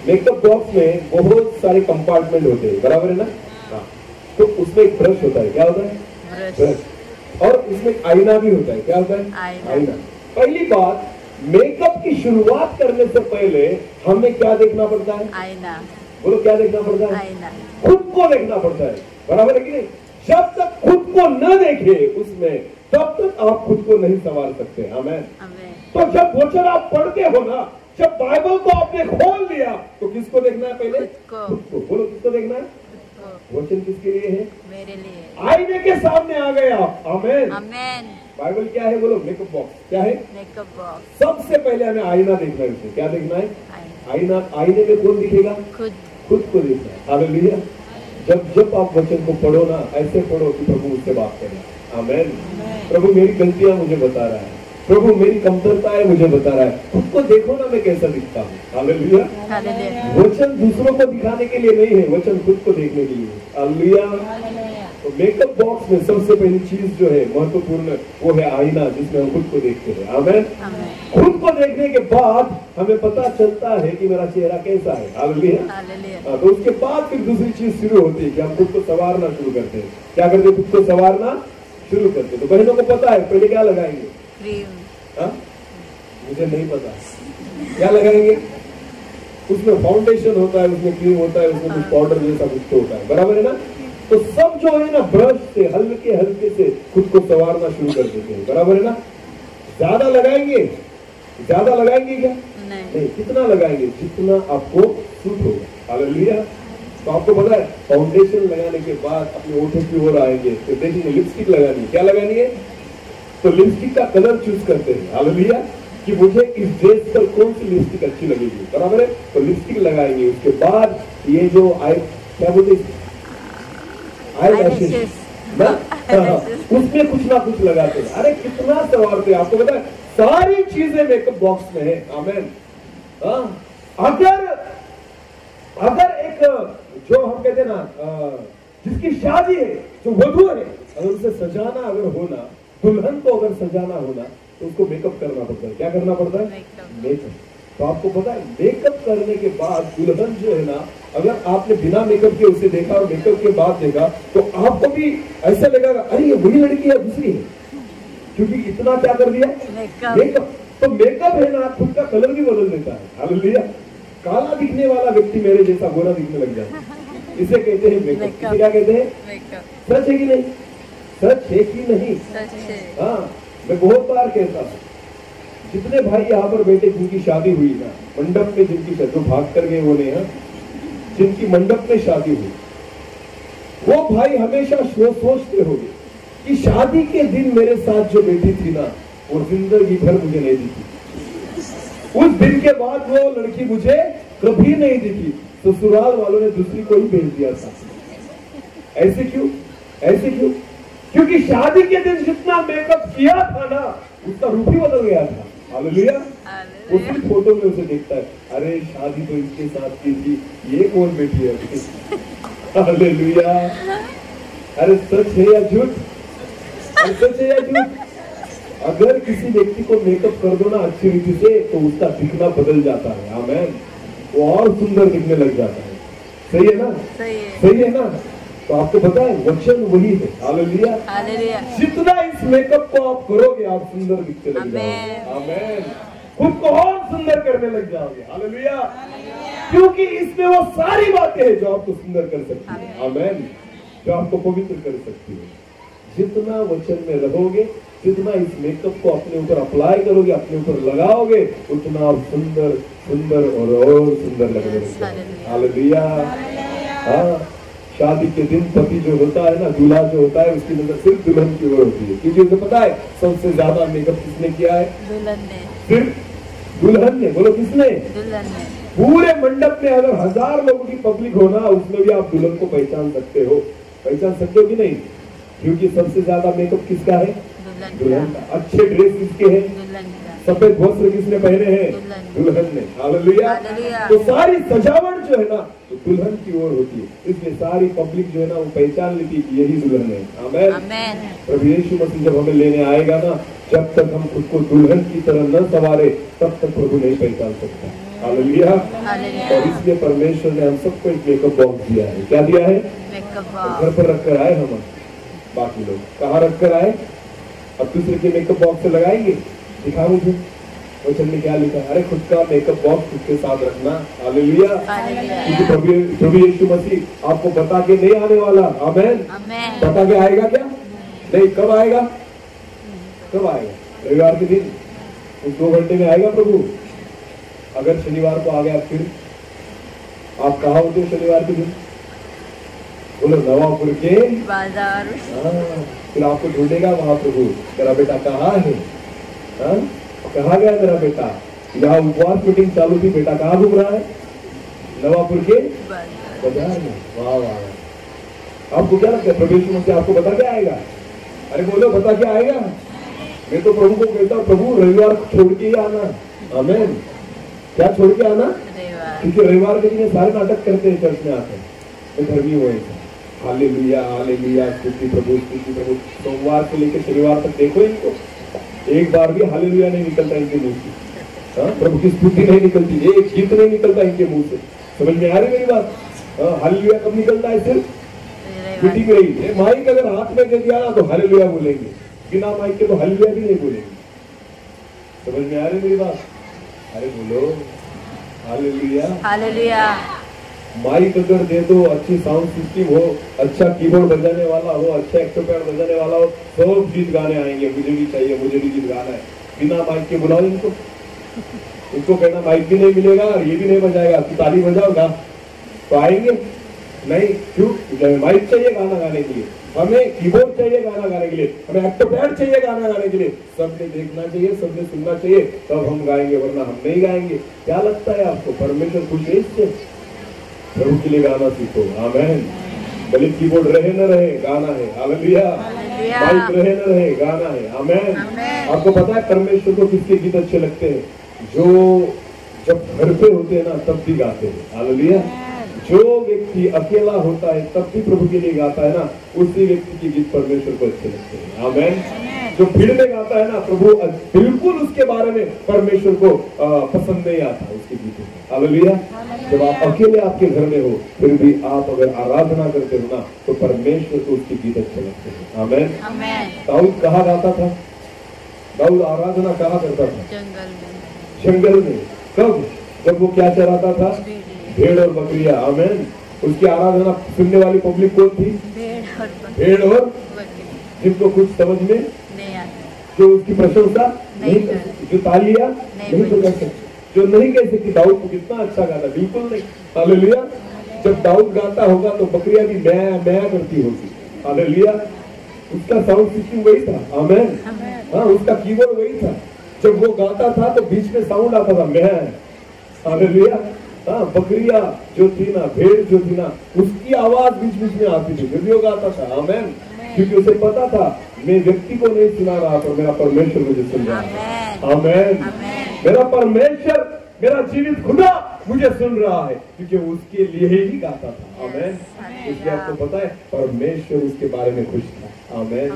Speaker 2: मेकअप बॉक्स में बहुत सारे कंपार्टमेंट होते हैं, बराबर है ना? हाँ। तो उसमें एक ब्रश होता है। क्या होता है? ब्रश। और इसमें आईना भी होता है। क्या होता है? आईना। पहली बात, मेकअप की शुरुआत करने से पहले हमें क्या देखना पड़ता है? आईना। बोलो क्या देखना पड़ता है? आईना। खुद को देखना पड़ता है, बराबर है कि नहीं? जब तक खुद को न देखे उसमें तब तक आप खुद को नहीं संवार सकते। आमेन। तो जब वचन आप पढ़ते हो ना, जब बाइबल को आपने खोल लिया तो किसको देखना है पहले? खुद को। बोलो किसको देखना है? वचन किसके लिए है? मेरे लिए। आईने के सामने आ गए आप। आमेन। आमेन। बाइबल क्या है? बोलो मेकअप बॉक्स। क्या है? Makeup box. सबसे पहले हमें आईना देखना है। उसे क्या देखना है? आईना। आईने में कौन दिखेगा? खुद को देखना है। हालेलुया। जब जब आप वचन को पढ़ो ना ऐसे पढ़ो कि प्रभु मुझसे बात करे। आमेन। प्रभु मेरी गलतियां मुझे बता रहा है, प्रभु मेरी कमतरताएं मुझे बता रहा है। खुद को देखो ना मैं कैसा दिखता हूँ। हालेलुया। वचन दूसरों को दिखाने के लिए नहीं है, वचन खुद को देखने के लिए। हालेलुया। तो मेकअप बॉक्स में सबसे पहली चीज जो है महत्वपूर्ण वो है आईना, जिसमें हम खुद को देखते हैं। आमेन। खुद को देखने के बाद हमें पता चलता है कि मेरा चेहरा कैसा है। हालेलुया। तो उसके बाद फिर दूसरी चीज शुरू होती है कि हम खुद को संवारना शुरू करते हैं। क्या करते हैं? खुद को संवारना शुरू करते हैं। तो बहनों को पता है पहले क्या लगाएंगे? क्रीम। मुझे नहीं पता क्या लगाएंगे। उसमें फाउंडेशन होता है, उसमें क्रीम होता है, उसमें कुछ पाउडर जैसा कुछ तो होता है, बराबर है ना? तो सब जो है ना ब्रश से हल्के हल्के से खुद को संवारना शुरू कर देते हैं, बराबर है ना? ज्यादा लगाएंगे? ज्यादा लगाएंगे क्या? नहीं। कितना लगाएंगे? जितना आपको सूट होगा। हालेलुया। तो आपको पता है फाउंडेशन लगाने के बाद अपने होठों की ओर आएंगे तो देखेंगे लिपस्टिक लगानी है। क्या लगानी है? तो लिपस्टिक का कलर चूज करते हैं, हालेलुया, कि मुझे इस ड्रेस पर कौन सी लिपस्टिक अच्छी लगेगी, बराबर है। तो लिपस्टिक लगाएंगे, उसके बाद ये जो क्या बोलते
Speaker 3: Eyelashes.
Speaker 2: उसमें कुछ ना कुछ लगाते हैं। अरे कितना सवारते हैं, आपको पता है सारी चीजें मेकअप बॉक्स में है। आमेन। अगर एक जो हम कहते हैं ना जिसकी शादी है, जो वधू है, अगर उसे सजाना अगर होना, दुल्हन को अगर सजाना होना, तो उसको मेकअप करना पड़ता है। क्या करना पड़ता है? मेकअप। तो आपको पता है मेकअप करने के बाद दुल्हन जो है ना, अगर आपने बिना मेकअप के उसे देखा और मेकअप के बाद देखा, तो आपको भी ऐसा लगेगा अरे ये वही लड़की है, दूसरी है, क्योंकि इतना क्या कर दिया? मेकअप। तो मेकअप है ना, खुद का कलर भी बदल देता है। हालेलुया। काला दिखने वाला व्यक्ति मेरे जैसा गोरा दिखने लग जाता है, इसे कहते हैं मेकअप। इसे क्या कहते हैं? सच है कि नहीं? सच है कि नहीं? हाँ, मैं बहुत बार कहता हूँ, जितने भाई यहाँ पर बैठे जिनकी शादी हुई ना, मंडप में जिनकी जो भाग कर गए वो नहीं, जिनकी मंडप में शादी हुई, वो भाई हमेशा सोचते होंगे कि शादी के दिन मेरे साथ जो बैठी थी ना, वो जिंदगी भर मुझे नहीं दिखी। उस दिन के बाद वो लड़की मुझे कभी नहीं दिखी, ससुराल वालों ने दूसरी को ही भेज दिया था। ऐसे क्यों? ऐसे क्यों? क्योंकि शादी के दिन जितना मेकअप किया था ना, उसका रूप ही बदल गया था। हालेलुया। उसी फोटो में उसे देखता है, अरे शादी तो इसके साथ की थी, ये कौन बेटी है? हालेलुया। अरे सच है या झूठ? अरे सच है या झूठ? अगर किसी व्यक्ति को मेकअप कर दो ना अच्छी रीति से, तो उसका दिखना बदल जाता है। आमेन। वो और सुंदर दिखने लग जाता है। सही है ना? सही है ना? तो आपको पता है वचन वही है। हालेलुया। जितना इस मेकअप को आप करोगे, आप सुंदर दिखते लग जाओगे। आमेन। खुद को और सुंदर करने लग जाओगे। हालेलुया। क्योंकि इसमें वो सारी बातें हैं जो आपको सुंदर कर सकती है। आमेन। जो आपको पवित्र कर सकती है। जितना वचन में रहोगे, जितना इस मेकअप को अपने ऊपर अप्लाई करोगे, अपने ऊपर लगाओगे, उतना आप सुंदर सुंदर और सुंदर लगने लगेगा। हालेलुया। हाँ, शादी के दिन पति जो होता है ना, दूल्हा जो होता है, उसकी नजर सिर्फ दुल्हन की ओर होती है, क्योंकि उसे पता है सबसे ज्यादा मेकअप किसने किया है? दुल्हन ने। सिर्फ दुल्हन ने। बोलो किसने? दुल्हन ने। पूरे मंडप में अगर 1000 लोगों की पब्लिक हो ना, उसमें भी आप दुल्हन को पहचान सकते हो। पहचान सकते हो कि नहीं? क्योंकि सबसे ज्यादा मेकअप किसका है? दुल्हन का। अच्छे ड्रेस किसके हैं? सफेद वस्त्र किसने पहने हैं? दुल्हन ने। हालेलुया। तो सारी सजावट जो है ना, तो दुल्हन की ओर होती है, इसलिए सारी पब्लिक जो है ना, वो पहचान लेती है कि यही दुल्हन है। आमेन। प्रभु यीशु मसीह जब हमें लेने आएगा ना, जब तक हम खुद को दुल्हन की तरह न सवारे, तब तक प्रभु नहीं पहचान सकता। हालेलुया। और इसलिए परमेश्वर ने हम सबको एक मेकअप बॉक्स दिया है। क्या दिया है? घर पर रखकर आए हम। बाकी लोग कहाँ रखकर आए? अब दूसरे के मेकअप बॉक्स से लगाएंगे? दिखा मुझे वचन में क्या लिखा है? अरे खुद का मेकअप बॉक्स खुद के साथ रखना। हालेलुया। क्योंकि प्रभु यीशु मसीह आपको बता के नहीं आने वाला। आमेन। बता के आएगा क्या? नहीं। कब आएगा? कब आएगा? रविवार के दिन उस 2 घंटे में आएगा प्रभु। अगर शनिवार को आ गया, फिर आप कहाँ होते हो शनिवार के दिन? बोलो नवापुर के बाजार। फिर आपको ढूंढेगा वहां प्रभु, तेरा बेटा कहाँ है? कहाँ गया तेरा बेटा? यहाँ उपवास मीटिंग चालू थी, बेटा कहाँ घूम रहा है? नवापुर के बाजार में। वाह वाह। आपको क्या लगता है प्रभु यीशु मसीह आपको बता के आएगा? अरे बोलो बता के आएगा? मैं तो प्रभु को कहता हूँ, प्रभु रविवार को छोड़ के ही आना। आमेन। क्या छोड़ के आना? क्योंकि रविवार के दिन सारे नाटक करते हैं, चर्च में आते हैं, तो धर्मी हुए। Hallelujah hallelujah. स्तुति प्रभु स्तुति प्रभु। सोमवार से लेकर शनिवार तक देखो इनको, एक बार भी हालेलुया नहीं निकलता इनके मुंह से। प्रभु की स्तुति नहीं निकलती, एक गीत नहीं निकलता इनके मुंह से। समझ में आ रही मेरी बात? हालेलुया कब निकलता है? सिर्फ मीटिंग रही। माइक अगर हाथ में दे दिया ना, तो हालेलुया बोलेंगे, बिना माइक के तो हालेलुया भी नहीं बोलेंगे। समझ में आ रही मेरी बात? अरे बोलो हालेलुया हालेलुया। माइक अगर दे दो, अच्छी साउंड सिस्टम हो, अच्छा कीबोर्ड बजाने वाला हो, अच्छा एक्सोपैड बजाने वाला हो, सब गीत गाने आएंगे। मुझे भी चाहिए, मुझे भी गीत गाना है। बिना माइक के बुलाओ इनको, कहना माइक भी नहीं मिलेगा और ये भी नहीं बजाएगा, तो ताली बजाओगा तो आएंगे? नहीं, क्यों? क्योंकि हमें माइक चाहिए गाना गाने के लिए, हमें कीबोर्ड चाहिए गाना गाने के लिए, हमें एक्टोपैड चाहिए गाना गाने के लिए। सबने देखना चाहिए, सबने सुनना चाहिए, तब हम गाएंगे, वरना हम नहीं गाएंगे। क्या लगता है आपको परमेश्वर खुश है इससे? प्रभु के लिए गाना सीखो। आमेन। भले कीबोर्ड रहे न रहे, गाना है। हालेलुया। माइक रहे न रहे, गाना है। आमेन। आपको पता है परमेश्वर को किसके गीत अच्छे लगते हैं? जो जब घर पे होते हैं ना तब भी गाते हैं। हालेलुया। जो व्यक्ति अकेला होता है तब भी प्रभु के लिए गाता है ना, उसी व्यक्ति के गीत परमेश्वर को अच्छे लगते हैं। आमेन। जो भीड़ में गाता है ना, प्रभु बिल्कुल उसके बारे में परमेश्वर को पसंद नहीं आता उसके गीतों में। हालेलुया। जब आप अकेले आपके घर में हो, फिर भी आप अगर आराधना करते हो ना, तो परमेश्वर को उसके गीत अच्छे लगते हैं। आमेन। दाऊद कहाँ गाता था? दाऊद आराधना कहाँ करता था? जंगल में। कब? जब वो क्या चराता था? भेड़ और बकरियां। आमेन। उसकी आराधना सुनने वाली पब्लिक कौन थी? भेड़ और जिनको कुछ समझ में नहीं आता, जो उसकी प्रशंसा नहीं कर सकती, जो तालियां नहीं बजा सकती, जो नहीं कह सकती दाऊद को कितना अच्छा गाता, बिल्कुल नहीं। हालेलुया। जब दाऊद गाता होगा तो बकरियां भी मैं करती होगी। हालेलुया। उसका साउंड सिस्टम वही था। आमेन। हाँ, उसका कीबोर्ड वही था। जब वो गाता था तो बीच में साउंड आता था, मैं। हालेलुया। हाँ, बकरियां जो थी ना, भेड़ जो थी ना, उसकी आवाज बीच बीच में आती थी, फिर भी वो गाता था। आमेन। क्योंकि उसे पता था मैं व्यक्ति को नहीं सुना रहा, पर मेरा परमेश्वर मुझे सुन रहा है। आमेन। मेरा परमेश्वर, मेरा जीवित खुदा मुझे सुन रहा है, क्योंकि उसके लिए ही गाता था। आमेन। इसलिए आपको पता है परमेश्वर उसके बारे में खुश था। आमेन।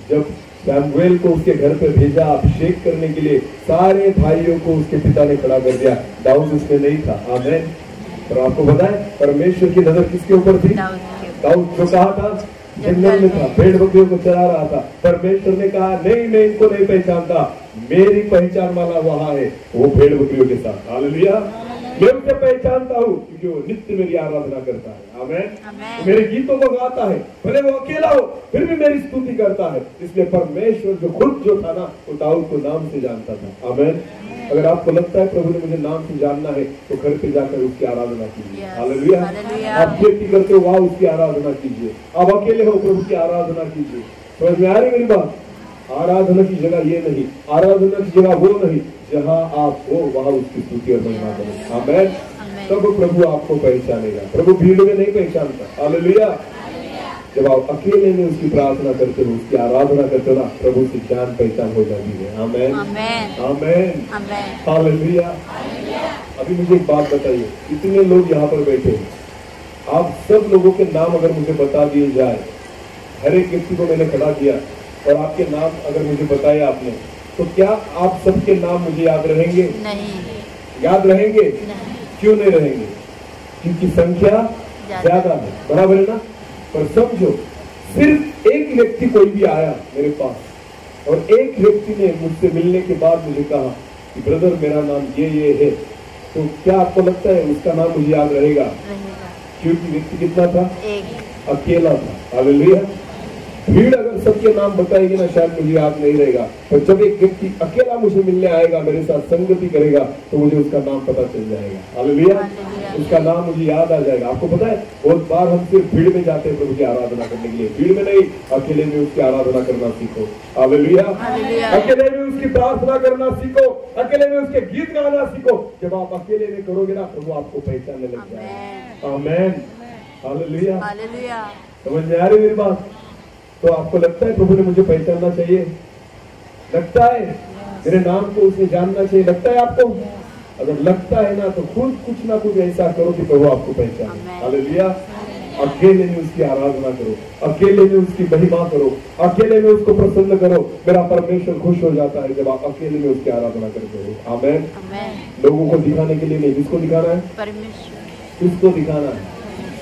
Speaker 2: जब सैमुएल को उसके घर पे भेजा अभिषेक करने के लिए, सारे भाइयों को उसके पिता ने खड़ा कर दिया, दाऊद उसमें नहीं था। आमेन। पर आपको पता है परमेश्वर की नजर किसके ऊपर थी? दाऊद जो कहा था जंगल में था, भेड़ बकरियों को चरा रहा था। परमेश्वर ने कहा नहीं, मैं इनको नहीं पहचानता, मेरी पहचान वाला वहां है, वो भेड़ बकरियों के साथ। हालेलुया। मैं उसे पहचानता हूँ क्योंकि वो नित्य मेरी आराधना करता है। आमेन। मेरे गीतों को गाता है, भले वो अकेला हो फिर भी मेरी स्तुति करता है। इसलिए परमेश्वर जो खुद जो था ना, वो दाऊद को नाम से जानता था। आमेन। अगर आपको लगता है प्रभु ने मुझे नाम से जानना है, तो घर पे जाकर उसकी आराधना कीजिए। हालेलुया। आप खेती करते हो, वहां उसकी आराधना कीजिए। आप अकेले हो, प्रभु की आराधना कीजिए। समझ में आ रही मेरी बात? आराधना की जगह ये नहीं, आराधना की जगह वो नहीं, जहाँ आप हो वहां उसकी स्तुति और महिमा करें। आमेन। तब प्रभु आपको पहचानेगा। प्रभु भीड़ में नहीं पहचानता। हालेलुया। जब आप अकेले में उसकी प्रार्थना करते हो, उसकी आराधना करते हो ना, प्रभु की जान पहचान हो जाती है। आमेन। आमेन। हालेलुया। अभी मुझे एक बात बताइए, इतने लोग यहाँ पर बैठे हैं, आप सब लोगों के नाम अगर मुझे बता दिए जाए, हर एक व्यक्ति को मैंने खड़ा किया और आपके नाम अगर मुझे बताए आपने, तो क्या आप सबके नाम मुझे याद रहेंगे? नहीं। याद रहेंगे? नहीं। क्यों नहीं रहेंगे? क्योंकि संख्या ज्यादा है। बराबर है ना? पर समझो, सिर्फ एक व्यक्ति कोई भी आया मेरे पास और एक व्यक्ति ने मुझसे मिलने के बाद मुझे कहा कि ब्रदर मेरा नाम ये है, तो क्या आपको लगता है उसका नाम मुझे याद रहेगा? क्योंकि व्यक्ति कितना था? एक। अकेला था। हालेलुया। भीड़ अगर सबके नाम बताएगी ना, शायद मुझे याद नहीं रहेगा, पर जब एक व्यक्ति अकेला मुझे मिलने आएगा, मेरे साथ संगति करेगा, तो मुझे उसका नाम पता चल जाएगा। हालेलुया। उसका नाम मुझे याद आ जाएगा। आपको पता है बहुत बार हम सिर्फ भीड़ में जाते हैं प्रभु की आराधना करने के लिए, भीड़ में नहीं, अकेले में उसकी आराधना करना सीखो। हालेलुया। अकेले में उसकी प्रार्थना करना सीखो, अकेले में उसके गीत गाना सीखो। जब आप अकेले में करोगे ना, प्रभु आपको पहचानने लग जाएगा। आमेन। हालेलुया। समझ में आ रही मेरी बात? तो आपको लगता है प्रभु ने मुझे पहचानना चाहिए? लगता है मेरे नाम को उसने जानना चाहिए? लगता है आपको? अगर लगता है ना, तो खुद कुछ ना कुछ ऐसा करो कि प्रभु आपको पहचाने। हालेलुया। अकेले में उसकी आराधना करो, अकेले में उसकी महिमा करो, अकेले में उसको प्रसन्न करो। मेरा परमेश्वर खुश हो जाता है जब आप अकेले में उसकी आराधना करते हो। आमेन। लोगों को दिखाने के लिए नहीं, किसको दिखाना है? परमेश्वर। किसको दिखाना है?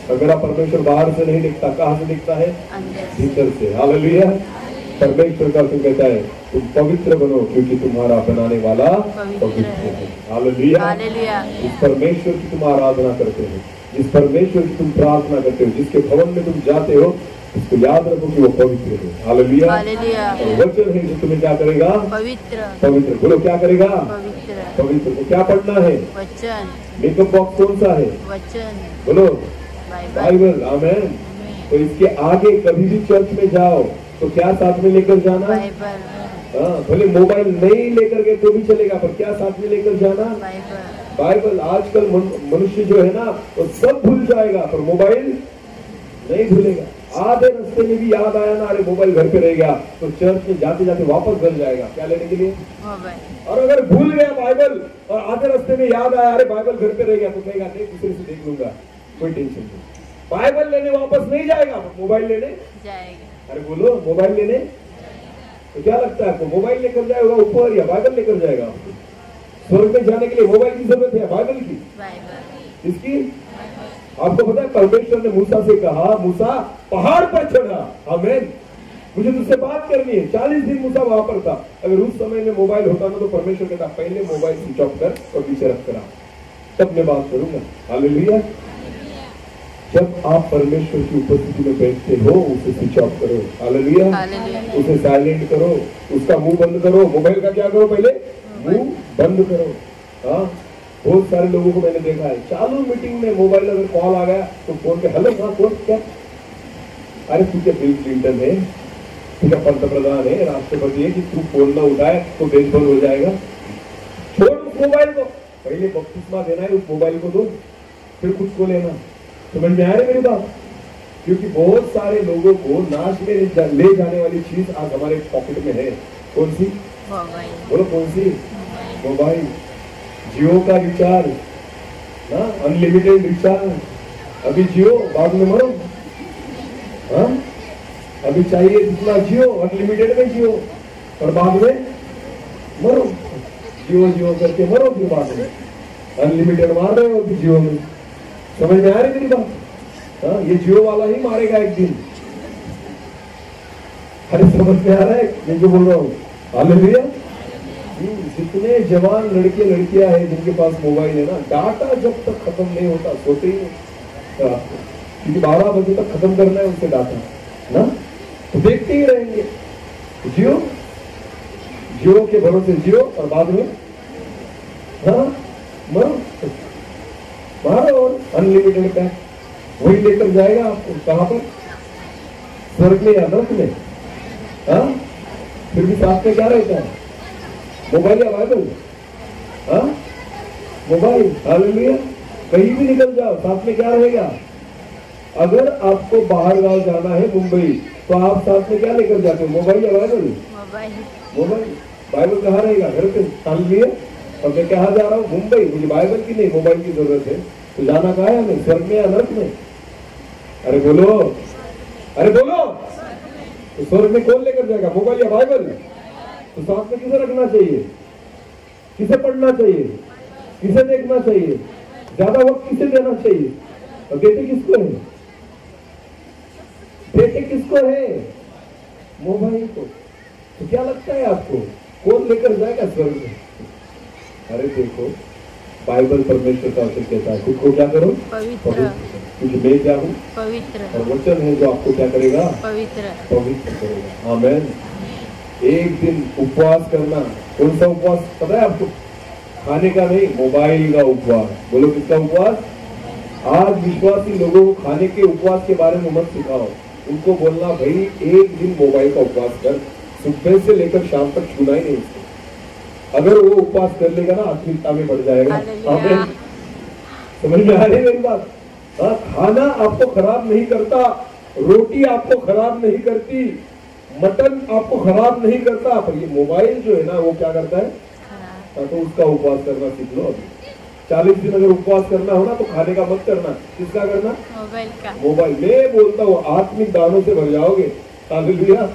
Speaker 2: और मेरा परमेश्वर बाहर से नहीं दिखता, कहाँ से दिखता है? भीतर से। हालेलुया। परमेश्वर का तो कहता है तुम पवित्र बनो क्योंकि तुम्हारा बनाने वाला पवित्र है। हालेलुया। जिस परमेश्वर की तुम आराधना करते हो, जिस परमेश्वर की तुम प्रार्थना करते हो, जिसके भवन में तुम जाते हो, उसको याद रखो कि वो पवित्र है। हालेलुया। और वचन है जो तुम्हें क्या करेगा? पवित्र। पवित्र। बोलो क्या करेगा? पवित्र। तो क्या पढ़ना है? वचन। मेकअप बॉक्स कौन सा है? वचन। बोलो बाइबल। आमेन। तो इसके आगे कभी भी चर्च में जाओ तो क्या साथ में लेकर जाना?
Speaker 3: बाइबल।
Speaker 2: हाँ, भले मोबाइल नहीं लेकर गए तो भी चलेगा, पर क्या साथ में लेकर जाना? बाइबल। आजकल मनुष्य जो है ना वो सब भूल जाएगा पर मोबाइल नहीं भूलेगा। आधे रास्ते में भी याद आया ना, अरे मोबाइल घर पे रह गया, तो चर्च में जाते जाते वापस घर जाएगा क्या लेने के लिए? और अगर भूल गया बाइबल और आधे रास्ते में याद आया अरे बाइबल घर पे रह गया, तो कहेगा नहीं दूसरे से देख लूंगा, कोई टेंशन नहीं। बाइबल लेने वापस नहीं जाएगा, मोबाइल लेने
Speaker 3: जाएगा।
Speaker 2: अरे बोलो, मोबाइल लेने। तो क्या लगता है आपको, मोबाइल लेकर जाएगा ऊपर या बाइबल लेकर जाएगा? स्वर्ग में जाने के लिए मोबाइल की जरूरत है बाइबल की? इसकी? आपको पता है परमेश्वर ने मूसा से कहा, मूसा पहाड़ पर चढ़ा, आमीन, मुझे तुझसे बात करनी है। 40 दिन मूसा वहां पर था। अगर उस समय में मोबाइल होता ना तो परमेश्वर कहता पहले मोबाइल स्विच ऑफ कर और पीछे रख कर आ, तब मैं बात करूंगा। हालेलुया। जब आप परमेश्वर की उपस्थिति में बैठते हो उसे स्विच ऑफ करो। हालेलुया। उसे साइलेंट करो, उसका मुंह बंद करो। मोबाइल का क्या करो? पहले मुंह बंद करो। हाँ, बहुत सारे लोगों को मैंने देखा है चालू मीटिंग में मोबाइल अगर कॉल आ गया तो फोन पे हेलो, हाँ कौन, क्या? अरे तू क्या बिल क्लिंटन है, तू क्या पंतप्रधान है, राष्ट्रपति है कि तू फोन ना उठाए तो देश बंद हो जाएगा? छोड़ उस मोबाइल को, पहले बपतिस्मा देना है उस मोबाइल को दो, फिर कुछ को लेना। समझ में आ रही मेरी बात? क्योंकि बहुत सारे लोगों को नाश में ले जाने वाली चीज आज हमारे पॉकेट में है। कौन सी? बोलो कौन सी? मोबाइल। जियो का रिचार्ज ना, अनलिमिटेड रिचार्ज, अभी जियो बाद में मरो। हाँ, अभी चाहिए जितना जियो, अनलिमिटेड में जियो और बाद में मरो। जियो जियो करके मरो, फिर बाद में अनलिमिटेड मार रहे हो जियो में। समझ में आ रही मेरी बात? हाँ, ये जियो वाला ही मारेगा एक दिन। अरे समझ में आ रहा है मैं जो बोल रहा हूँ? हालेलुया। जितने जवान लड़के लड़कियां हैं जिनके पास मोबाइल है ना, डाटा जब तक खत्म नहीं होता सोते ही नहीं, क्योंकि 12 बजे तक खत्म करना है उनसे डाटा ना, तो देखते ही रहेंगे। जियो, जियो के भरोसे जियो और बाद में हाँ मरो, मारो और अनलिमिटेड पैक वही लेकर जाएगा आपको। कहां पर? स्वर्ग में या नरक में? हाँ, फिर भी साथ में क्या रहता है? मोबाइल या बाइबल? हाँ, मोबाइल। हालेलुया। कहीं भी निकल जाओ साथ में क्या रहेगा? अगर आपको बाहर गांव जाना है, मुंबई, तो आप साथ में क्या लेकर जाते हो? मोबाइल या बाइबल? मोबाइल। बाइबल कहाँ रहेगा? घर पे। हालेलुया। और मैं कहाँ जा रहा हूँ? मुंबई। मुझे बाइबल की नहीं मोबाइल की जरूरत है। तो जाना कहाँ है हमें? स्वर्ग में या नरक में? अरे बोलो, अरे बोलो। तो स्वर्ग में कौन लेकर जाएगा, मोबाइल या बाइबल? तो साथ में किसे रखना चाहिए? किसे पढ़ना चाहिए? किसे देखना चाहिए? ज्यादा वक्त किसे देना चाहिए? और देते किसको है? देते किसको है? मोबाइल को। तो क्या लगता है आपको कौन लेकर जाएगा स्वर्ग में? अरे देखो, बाइबल परमेश्वर का वचन कहता है खुद को क्या करो? पवित्र। क्योंकि मैं क्या हूँ? पवित्र। और वचन है जो आपको क्या करेगा? पवित्र करेगा। आमीन। एक दिन उपवास करना। कौन सा उपवास पता है आपको? खाने का नहीं, मोबाइल का उपवास। बोलो किसका उपवास? आज विश्वासी लोगों को खाने के उपवास के बारे में मत सिखाओ। उनको बोलना भाई एक दिन मोबाइल का उपवास कर, सुबह से लेकर शाम तक छूना ही नहीं। अगर वो उपवास कर लेगा ना आत्मिकता में बढ़ जाएगा। समझ में आ रही है मेरी बात? हाँ, खाना आपको खराब नहीं करता, रोटी आपको खराब नहीं करती, मटन आपको खराब नहीं करता, पर ये मोबाइल जो है ना वो क्या करता है? तो उसका उपवास करना सीख लो अभी। 40 दिन अगर उपवास करना हो ना तो खाने का मत करना। किसका करना? मोबाइल का। मोबाइल। मैं बोलता हूँ आत्मिक दानों से भर जाओगे, हालेलुया,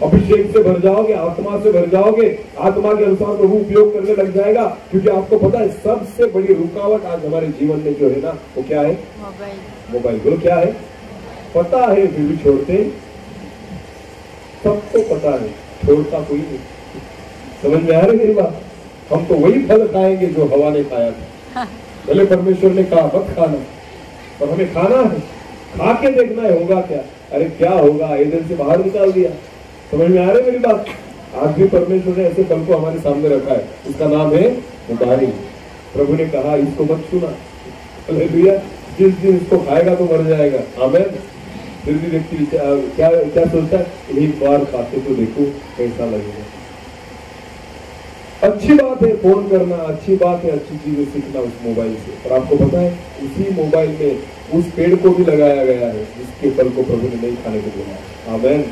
Speaker 2: अभिषेक से भर जाओगे, आत्मा से भर जाओगे, आत्मा के अनुसार प्रभु उपयोग करने लग जाएगा। क्योंकि आपको पता है सबसे बड़ी रुकावट आज हमारे जीवन में जो है ना वो क्या है? मोबाइल। मोबाइल। बोलो क्या है? पता है फिर भी छोड़ते, सबको पता है, छोड़ता कोई नहीं। समझ में आ रही मेरी बात? हम तो वही फल खाएंगे जो हवा ने खाया था। भले परमेश्वर ने कहा मत खाना, पर हमें खाना है, खा के देखना है होगा क्या। अरे क्या होगा, एदेन से बाहर निकाल दिया। समझ में आ रही मेरी बात? आज भी परमेश्वर ने ऐसे फल को हमारे सामने रखा है, उसका नाम है मोबाइल। प्रभु ने कहा इसको मत छूना। हालेलुया। जिस दिन इसको खाएगा तो मर जाएगा। आमेन। फिर भी व्यक्ति क्या क्या सोचता है, एक बार खाते तो देखो कैसा लगेगा। अच्छी बात है फोन करना, अच्छी बात है अच्छी चीजें सीखना उस मोबाइल से, पर आपको पता है उसी मोबाइल में उस पेड़ को भी लगाया गया है जिसके फल को प्रभु ने नहीं खाने को बोला। आमेन।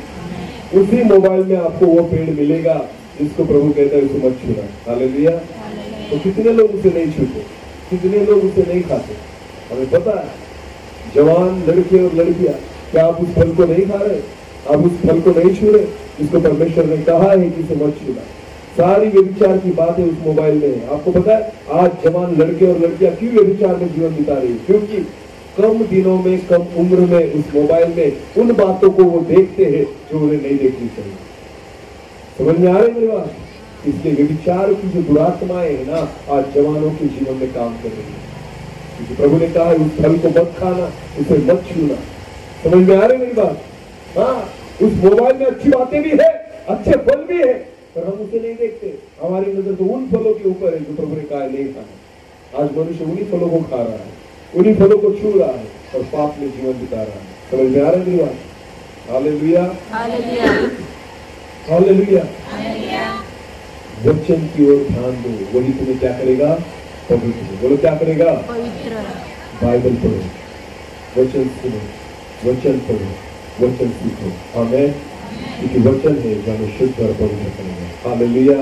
Speaker 2: उसी मोबाइल में आपको वो पेड़ मिलेगा जिसको प्रभु कहता है उसे मत छूना। हालेलुया। तो कितने लोग उसे नहीं छूते, कितने लोग उसे नहीं खाते। हमें पता है जवान लड़के और लड़कियां, क्या आप उस फल को नहीं खा रहे, आप उस फल को नहीं छू रहे जिसको परमेश्वर ने कहा है कि इसे मत छूना। सारी व्यभिचार की बातें उस मोबाइल में है। आपको पता है आज जवान लड़के और लड़कियां क्यों व्यभिचार में जीवन बिता रही है, क्योंकि कम दिनों में कम उम्र में उस मोबाइल में उन बातों को वो देखते हैं जो उन्हें नहीं देखनी चाहिए। समझ में आ रही मेरी बात? इसलिए व्यभिचार की जो दुरात्माएं है ना आज जवानों के जीवन में काम कर रही है, क्योंकि प्रभु ने कहा है उस फल को मत खाना, उसे मत छूना। समझ में आ रही मेरी बात? हाँ, उस मोबाइल में अच्छी बातें भी है, अच्छे फल भी है, पर हम उसे नहीं देखते। हमारी नजर तो उन फलों के ऊपर है जो प्रभु ने कहा नहीं खाना। आज मनुष्य उन्हीं फलों को खा रहा है, उन्हीं फलों को छू रहा है और पाप में जीवन बिता रहा है। समझ में आ रहा है मेरी बात? Hallelujah,
Speaker 3: hallelujah,
Speaker 2: hallelujah. वचन की ओर ध्यान दो, वही तुम्हें क्या करेगा? पवित्र। बोलो क्या करेगा?
Speaker 3: पवित्र।
Speaker 2: बाइबल पढ़ो, वचन सुनो, वचन पढ़ो, वचन सीखो। आमेन। क्योंकि वचन है जो हमें शुद्ध और पवित्र करेगा। हालेलुया।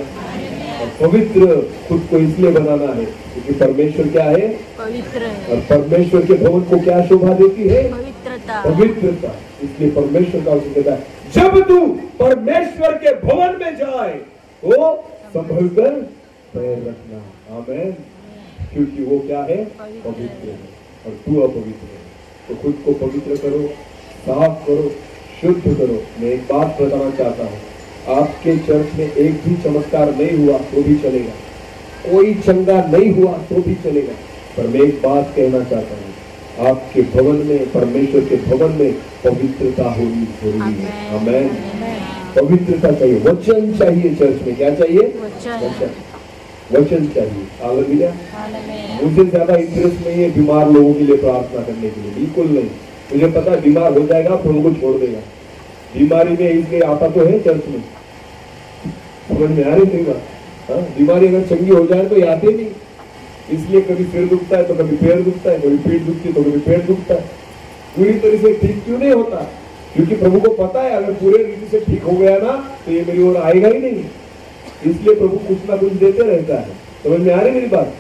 Speaker 2: और पवित्र खुद को इसलिए बनाना है क्योंकि परमेश्वर क्या है?
Speaker 3: पवित्र है।
Speaker 2: और परमेश्वर के भवन को क्या शोभा देती है?
Speaker 3: पवित्रता।
Speaker 2: पवित्रता। इसलिए परमेश्वर का उसे कहता है जब तू परमेश्वर के भवन में जाए तो संभल कर पैर रखना। आमेन। क्योंकि वो क्या है? पवित्र है और तू अपवित्र है। तो खुद को पवित्र करो, साफ करो, शुद्ध करो। मैं एक बात बताना चाहता हूँ, आपके चर्च में एक भी चमत्कार नहीं हुआ तो भी चलेगा, कोई चंगा नहीं हुआ तो भी चलेगा, पर मैं एक बात कहना चाहता हूँ, आपके भवन में, परमेश्वर के भवन में पवित्रता होनी जरूरी है। आमेन। पवित्रता चाहिए, वचन चाहिए चर्च में। क्या चाहिए? वचन। वचन चाहिए। हालेलुया। मुझे ज्यादा इंटरेस्ट नहीं है बीमार लोगों के लिए प्रार्थना करने के लिए, बिल्कुल नहीं। मुझे पता है बीमार हो जाएगा फिर उनको छोड़ देगा। बीमारी में इसलिए आता तो है चर्च में। समझ में आ रही मेरी बात? हाँ, बीमारी अगर चंगी हो जाए तो ये आते नहीं। इसलिए कभी सिर दुखता है तो कभी पैर दुखता है, कभी पीठ दुखती है तो कभी पेट दुखता है। पूरी तरह से ठीक क्यों नहीं होता? क्योंकि प्रभु को पता है अगर पूरे रीति से ठीक हो गया ना तो ये मेरी ओर आएगा ही नहीं। इसलिए प्रभु कुछ ना कुछ देते रहता है। समझ में आ रही मेरी बात?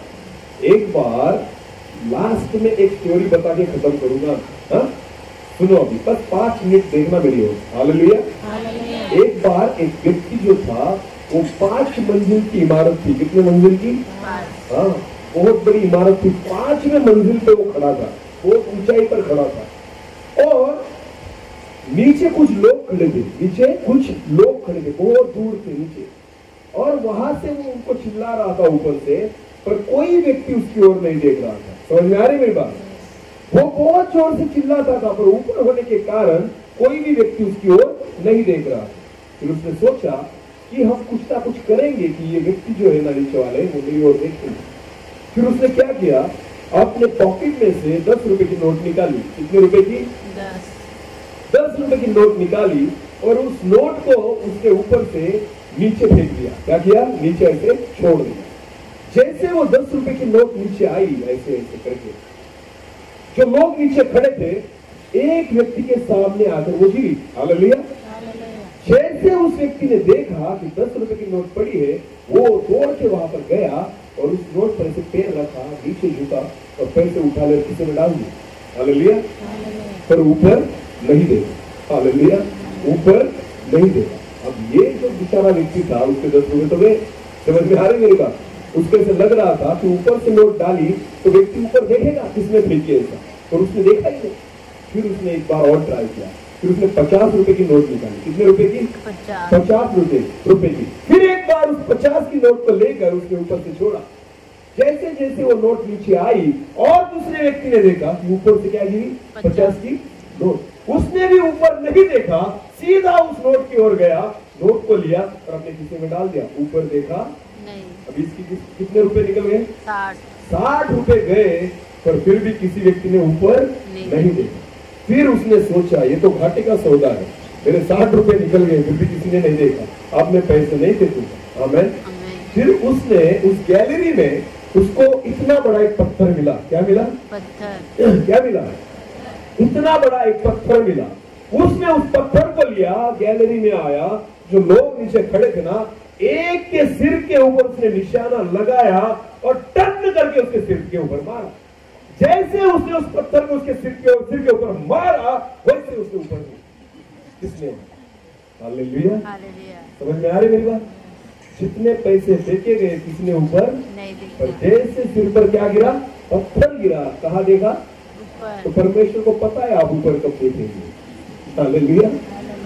Speaker 2: एक बार लास्ट में एक स्टोरी बता के खत्म करूंगा। हाँ, सुनो अभी बस 5 मिनट देखना मेरी ओर। हालेलुया। एक बार एक व्यक्ति जो था वो 5 मंजिल की इमारत थी। कितने मंजिल की? हाँ, बहुत बड़ी इमारत थी। 5वें मंजिल पे वो खड़ा था, बहुत ऊंचाई पर खड़ा था और नीचे कुछ लोग खड़े थे, नीचे कुछ लोग खड़े थे, बहुत दूर से नीचे, और वहां से वो उनको चिल्ला रहा था ऊपर से, पर कोई व्यक्ति उसकी ओर नहीं देख रहा था। समझ में आ रही मेरी बात? वो बहुत जोर से चिल्लाता था पर ऊपर होने के कारण कोई भी व्यक्ति उसकी ओर नहीं देख रहा था। फिर उसने सोचा कि हम कुछ ना कुछ करेंगे कि ये व्यक्ति जो है ना नीचे वाले वो मेरी ओर देखेंगे। फिर उसने क्या किया, अपने पॉकेट में से 10 रुपए की नोट निकाली। कितने रुपए की? 10 रुपए की नोट निकाली और उस नोट को उसने ऊपर से नीचे फेंक दिया। क्या किया? नीचे ऐसे छोड़ दिया। जैसे वो 10 रुपए की नोट नीचे आई ऐसे ऐसे करके, जो लोग नीचे खड़े थे एक व्यक्ति के सामने आकर वो गिरी। हालेलुया। जैसे उस व्यक्ति ने देखा कि 10 रुपए की नोट पड़ी है, वो दौड़ के वहां पर गया और उस नोट पर ऐसे पैर रखा, नीचे झुका और पैर से उठा ले किसी में डाल दिया। हालेलुया। पर ऊपर नहीं देखा। हालेलुया। ऊपर नहीं देखा। अब ये जो बेचारा व्यक्ति था उसके 10 रुपए तो गए। समझ में आ रही मेरी बात? उसके से लग रहा था कि ऊपर से नोट डाली तो व्यक्ति ऊपर देखेगा किसने फेंकी ऐसा, और उसने देखा ही नहीं। फिर उसने एक बार और ट्राई किया, फिर उसने 50 रुपए की नोट निकाली। कितने रुपए की? 50 रुपए की। फिर एक बार उस 50 की नोट को लेकर उसने ऊपर से छोड़ा। जैसे जैसे वो नोट नीचे आई और दूसरे व्यक्ति ने देखा कि ऊपर से क्या गिरी? 50 की नोट। उसने भी ऊपर नहीं देखा, सीधा उस नोट की ओर गया, नोट को लिया और अपने खीसे में डाल दिया। ऊपर देखा नहीं। अब इसकी कितने रुपए निकल गए? 60 रुपए गए। पर फिर भी किसी व्यक्ति ने ऊपर नहीं देखा। फिर उसने सोचा ये तो घाटे का सौदा है, मेरे 60 रुपए निकल गए फिर भी किसी ने नहीं देखा, अब मैं पैसे नहीं दे दूंगा। आमीन। फिर उसने उस गैलरी में उसको इतना बड़ा एक पत्थर मिला। क्या मिला?
Speaker 3: पत्थर।
Speaker 2: क्या मिला? इतना बड़ा एक पत्थर मिला। उसने उस पत्थर को लिया, गैलरी में आया, जो लोग नीचे खड़े थे ना, एक के सिर के ऊपर उसने निशाना लगाया और टक करके उसके सिर के ऊपर मारा। जैसे उसने उस पत्थर को उसके सिर के ऊपर मारा, वैसे उसके ऊपर किसने? हालेलुया। समझ में आ रही मेरी बात? जितने पैसे फेंके गए किसी ने ऊपर नहीं देखा, पर जैसे सिर पर क्या गिरा? पत्थर गिरा। कहाँ देखा? तो परमेश्वर को पता है आप ऊपर कब देखेंगे। हालेलुया।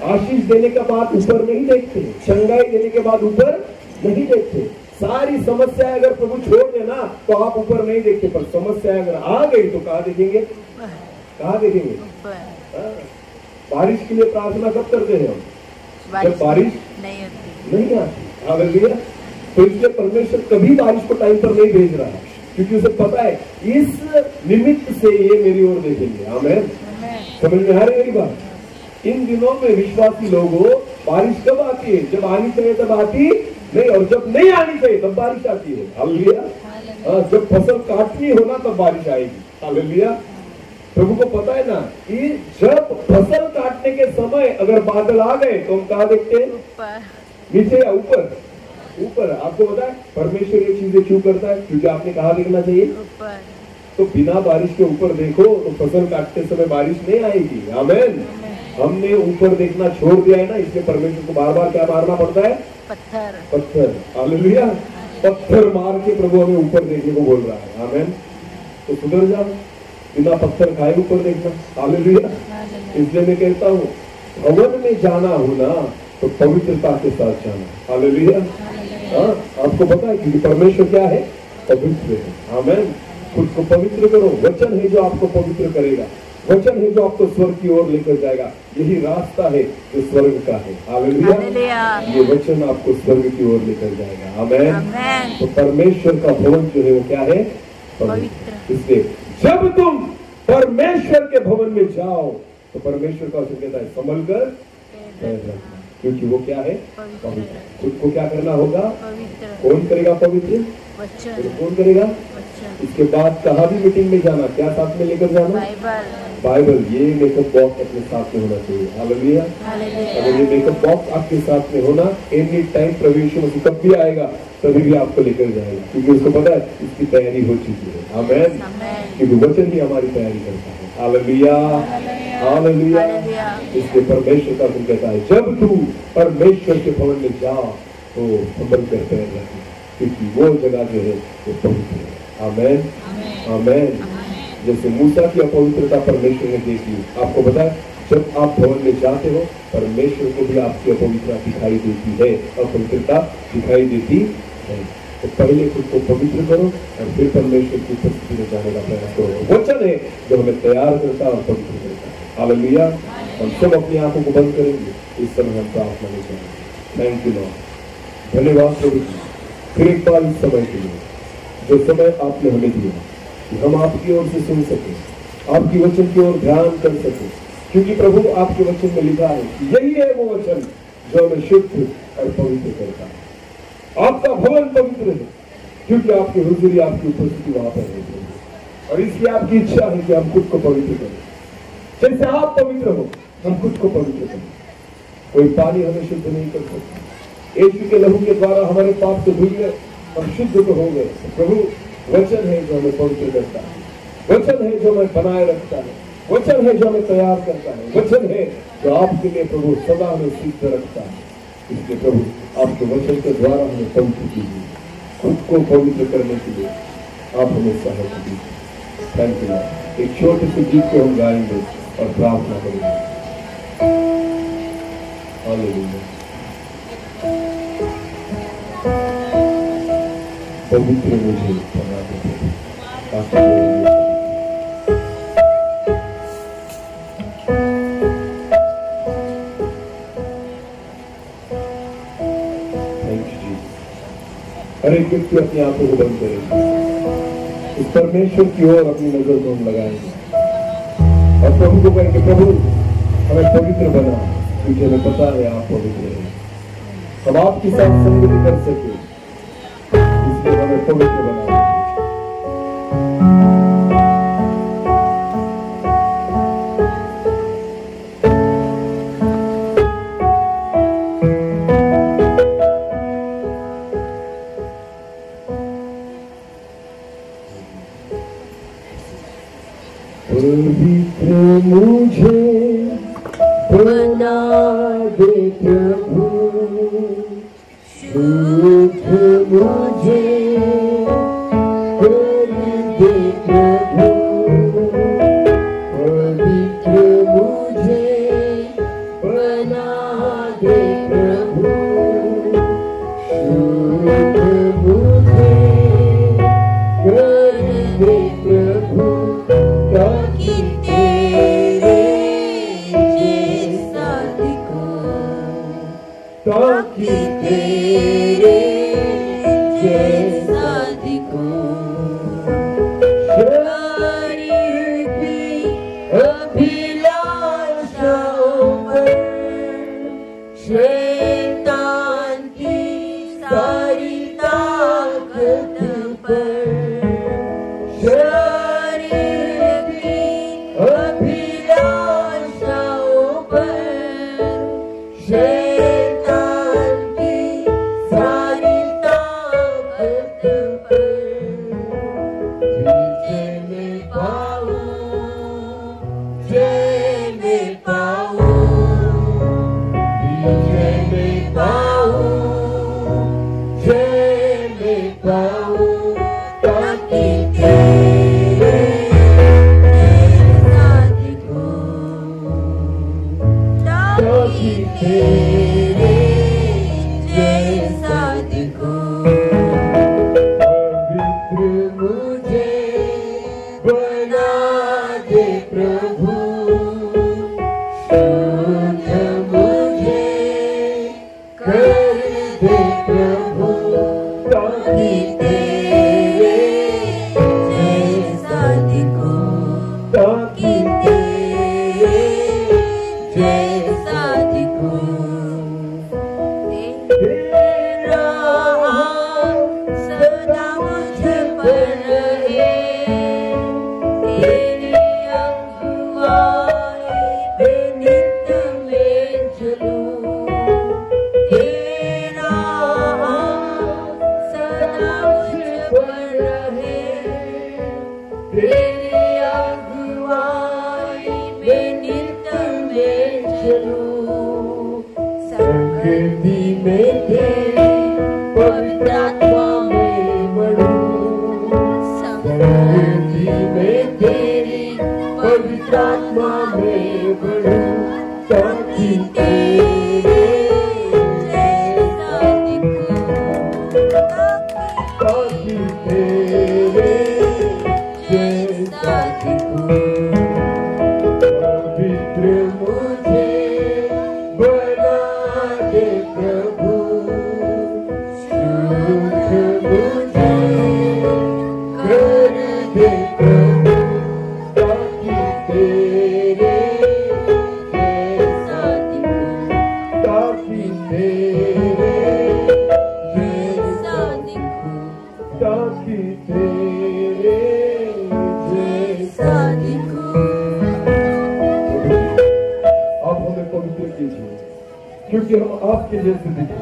Speaker 2: आशीष देने के बाद ऊपर नहीं देखते, चंगाई देने के बाद ऊपर नहीं देखते। सारी समस्याएं अगर प्रभु छोड़ देना तो आप ऊपर नहीं देखते, पर समस्याएं अगर आ गई तो कहाँ देखेंगे? कहाँ देखेंगे? बारिश के लिए प्रार्थना कब करते हैं हम? जब बारिश नहीं आती। हालेलुया। तो इसलिए परमेश्वर कभी बारिश को टाइम पर नहीं भेज रहा है, क्योंकि उसे पता है इस निमित्त से ये मेरी ओर देखेंगे। आमीन। समझ में आ रही मेरी बात? इन दिनों में विश्वासी लोगों, बारिश कब आती है? जब आनी चाहिए तब आती नहीं, और जब नहीं आनी चाहिए तब बारिश आती है। हालेलुया। जब फसल काटनी हो ना तब बारिश आएगी। हालेलुया। प्रभु को पता है ना कि जब फसल काटने के समय अगर बादल आ गए तो हम कहाँ देखते हैं? नीचे या ऊपर? ऊपर। आपको पता है परमेश्वर ये चीजें क्यों करता है? क्योंकि आपने कहा देखना चाहिए ऊपर। तो बिना बारिश के ऊपर देखो तो फसल काटते समय बारिश नहीं आएगी। आमीन। हमने ऊपर देखना छोड़ दिया है ना, इसलिए परमेश्वर को बार बार क्या मारना पड़ता है? पत्थर। पत्थर। हालेलुया। पत्थर मार के प्रभु हमें ऊपर देखने को बोल रहा है। आमीन। तो सुधर जाओ, बिना पत्थर खाए ऊपर देखना। हालेलुया। इसलिए मैं कहता हूँ भवन में जाना हो ना तो पवित्रता के साथ जाना। हालेलुया। आपको पता है क्योंकि परमेश्वर क्या है? पवित्र है। आमीन। खुद को पवित्र करो। वचन है जो आपको पवित्र करेगा, वचन है जो आपको स्वर्ग की ओर लेकर जाएगा। यही रास्ता है जो स्वर्ग का है। हालेलुया। ये वचन आपको स्वर्ग की ओर लेकर जाएगा। आमीन। तो परमेश्वर का भवन जो है वो क्या है? पवित्र। इसलिए जब तुम परमेश्वर के भवन में जाओ तो परमेश्वर का वचन कहता है संभल कर पैर रखना, क्योंकि वो क्या है? पवित्र। खुद को क्या करना होगा? पवित्र। कौन करेगा पवित्र? वचन। कौन करेगा? इसके बाद कहाँ भी मीटिंग में जाना, क्या साथ में लेकर जाना? बाइबल। ये मेकअप बॉक्स अपने साथ में होना चाहिए। हालेलुया। अगर ये मेकअप बॉक्स आपके साथ में होना, एनी टाइम प्रभु यीशु मसीह कब भी आएगा तभी भी आपको लेकर जाएगा, क्योंकि उसको पता है इसकी तैयारी हो चुकी है। आमीन। क्योंकि वचन ही हमारी तैयारी करता है। हालेलुया। हालेलुया। इसलिए परमेश्वर का वचन कहता है जब तू परमेश्वर के भवन में जाओ तो संभल कर पैर रखना, क्योंकि वो जगह जो है वो पवित्र है। आमीन। आमीन। जैसे मूसा की अपवित्रता परमेश्वर ने देखी, आपको पता है जब आप भवन में जाते हो परमेश्वर को भी आपकी अपवित्रता दिखाई देती है, अपवित्रता दिखाई देती है। तो पहले खुद को पवित्र करो और फिर परमेश्वर की उपस्थिति में जाने का प्रयास करो। वचन है जो हमें तैयार करता है और पवित्र करता है। हालेलुया। हम सब अपनी आंखों को बंद करेंगे, इस समय हम प्रार्थना में जाएंगे। Thank you Lord. धन्यवाद प्रभु जी फिर एक बार इस समय के लिए जो समय आपने हमें दिया कि हम आपकी ओर से सुन सके, आपकी वचन की ओर ध्यान कर सके, क्योंकि प्रभु आपके वचन में लिखा है यही है वो वचन जो हमें शुद्ध और पवित्र करता है। आपका भवन पवित्र है क्योंकि आपकी हुजूरी, आपकी उपस्थिति वहां पर है, और इसलिए आपकी इच्छा है कि हम खुद को पवित्र करें। जैसे आप पवित्र हो हम खुद को पवित्र करें। कोई पानी हमें शुद्ध नहीं कर सकता। यीशु के लहू के द्वारा हमारे पाप से धुल गए, हम शुद्ध तो हो गए। प्रभु वचन है जो हमें पवित्र करता है, वचन है जो हमें बनाए रखता है, वचन है जो हमें तैयार करता है, वचन है जो आपके लिए प्रभु सदा हमें सिद्ध रखता है। इसलिए प्रभु आपके वचन के द्वारा हमें पवित्र कीजिए, खुद को पवित्र करने के लिए आप हमें सहायता दीजिए। Thank you. एक छोटे से गीत को हम गाएंगे और प्रार्थना करेंगे। हालेलुया। पवित्र मुझे बना दे ताकि हर एक व्यक्ति अपनी आंखों को बंद करेगा। इस परमेश्वर की ओर अपनी नजर को हम लगाएंगे और प्रभु को कहेंगे, प्रभु हमें पवित्र बना, क्योंकि हमें पता है आप पवित्र हैं। हम आपके साथ संगति कर सके, इसलिए हमें पवित्र बना। पवित्र मुझे बना दे प्रभु, शुद्ध मुझे कर दे प्रभु, पवित्र मुझे बना दे प्रभु, शुद्ध मुझे कर दे प्रभु, ताकि तेरे जैसा दिखूं, ताकि तेरे जैसा दिखूं। शरीर की अभिलाषाओं पर, शैतान की सारी ताकत पर, अभिलाषाओं पर, शैतान की सारी ताकत पर, जय में पाऊं, जय में पाऊं, जय में पाऊं, जय में पाऊं, ताकि तेरे तेरे जैसा दिखूं। पवित्र मुझे बना दे प्रभु, शुद्ध मुझे कर दे प्रभु, ताकि तेरे जैसा दिखूं, ताकि तेरे जैसा दिखूं। तेरा सदा मुझ पर रहे, तेरी अगुवाई पे नित्य मैं चलूं। तेरा सदा मुझ पर रहे, तेरी अगुवाई पे नित्य मैं चलूं। संगति में तेरी पवित्र आत्मा में बढ़ूं, संगति में तेरी पवित्र आत्मा में बढ़ूं, ताकि तेरे जैसा दिखूं, ताकि तेरे जैसा दिखूं। पवित्र मुझे बना दे प्रभु, शुद्ध मुझे कर दे प्रभु, ताकि तेरे जैसा दिखूं, ताकि तेरे जैसा दिखूं, ताकि तेरे जैसा दिखूं। आप हमें पवित्र कीजिए, क्योंकि हम आपके जैसे दिखें।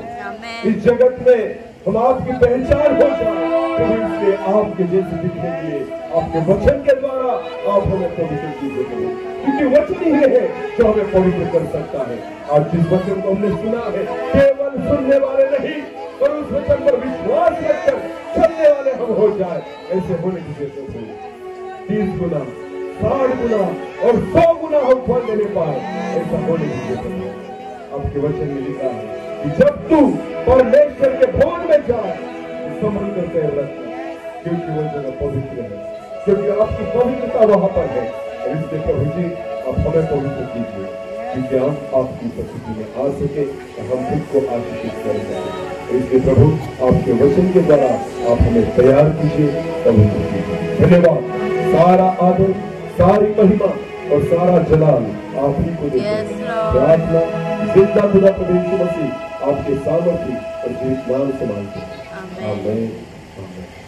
Speaker 2: इस जगत में हम आपकी पहचान हो जाए, तो इसलिए आपके जैसे दिखने के लिए आपके वचन के द्वारा आप हमें पवित्र कीजिए, क्योंकि वचन ही है जो हमें पवित्र कर सकता है। आज जिस वचन को हमने सुना है, केवल सुनने वाले नहीं, पर उस वचन पर विश्वास रखकर चलने वाले हम हो जाए। ऐसे होने की जैसे 30 गुना, 60 गुना और 100 गुना हम फल देने पाए, ऐसा होने की जैसे आपके वचन में लिखा है कि जब तू परमेश्वर के भवन में जाए तो संभल कर पैर रखना, क्योंकि वो जगह पवित्र है, क्योंकि आपकी पवित्रता वहां पर है। और इसलिए प्रभु जी आप हमें पवित्र कीजिए, क्योंकि हम आपकी उपस्थिति में आ सके और हम खुद को आशीषित कर सकें। इसलिए प्रभु आपके वचन के द्वारा आप हमें तैयार कीजिए, पवित्र कीजिए। धन्यवाद। सारा आदर, सारी महिमा और सारा जलाल आप ही को देते
Speaker 3: Yes,
Speaker 2: हैं।
Speaker 3: Lord.
Speaker 2: प्रार्थना जिंदा खुदा प्रभु यीशु मसीह आपके सामर्थ्य और जीवित नाम से मांगते हैं।
Speaker 3: Amen.
Speaker 2: आमीन। आमीन।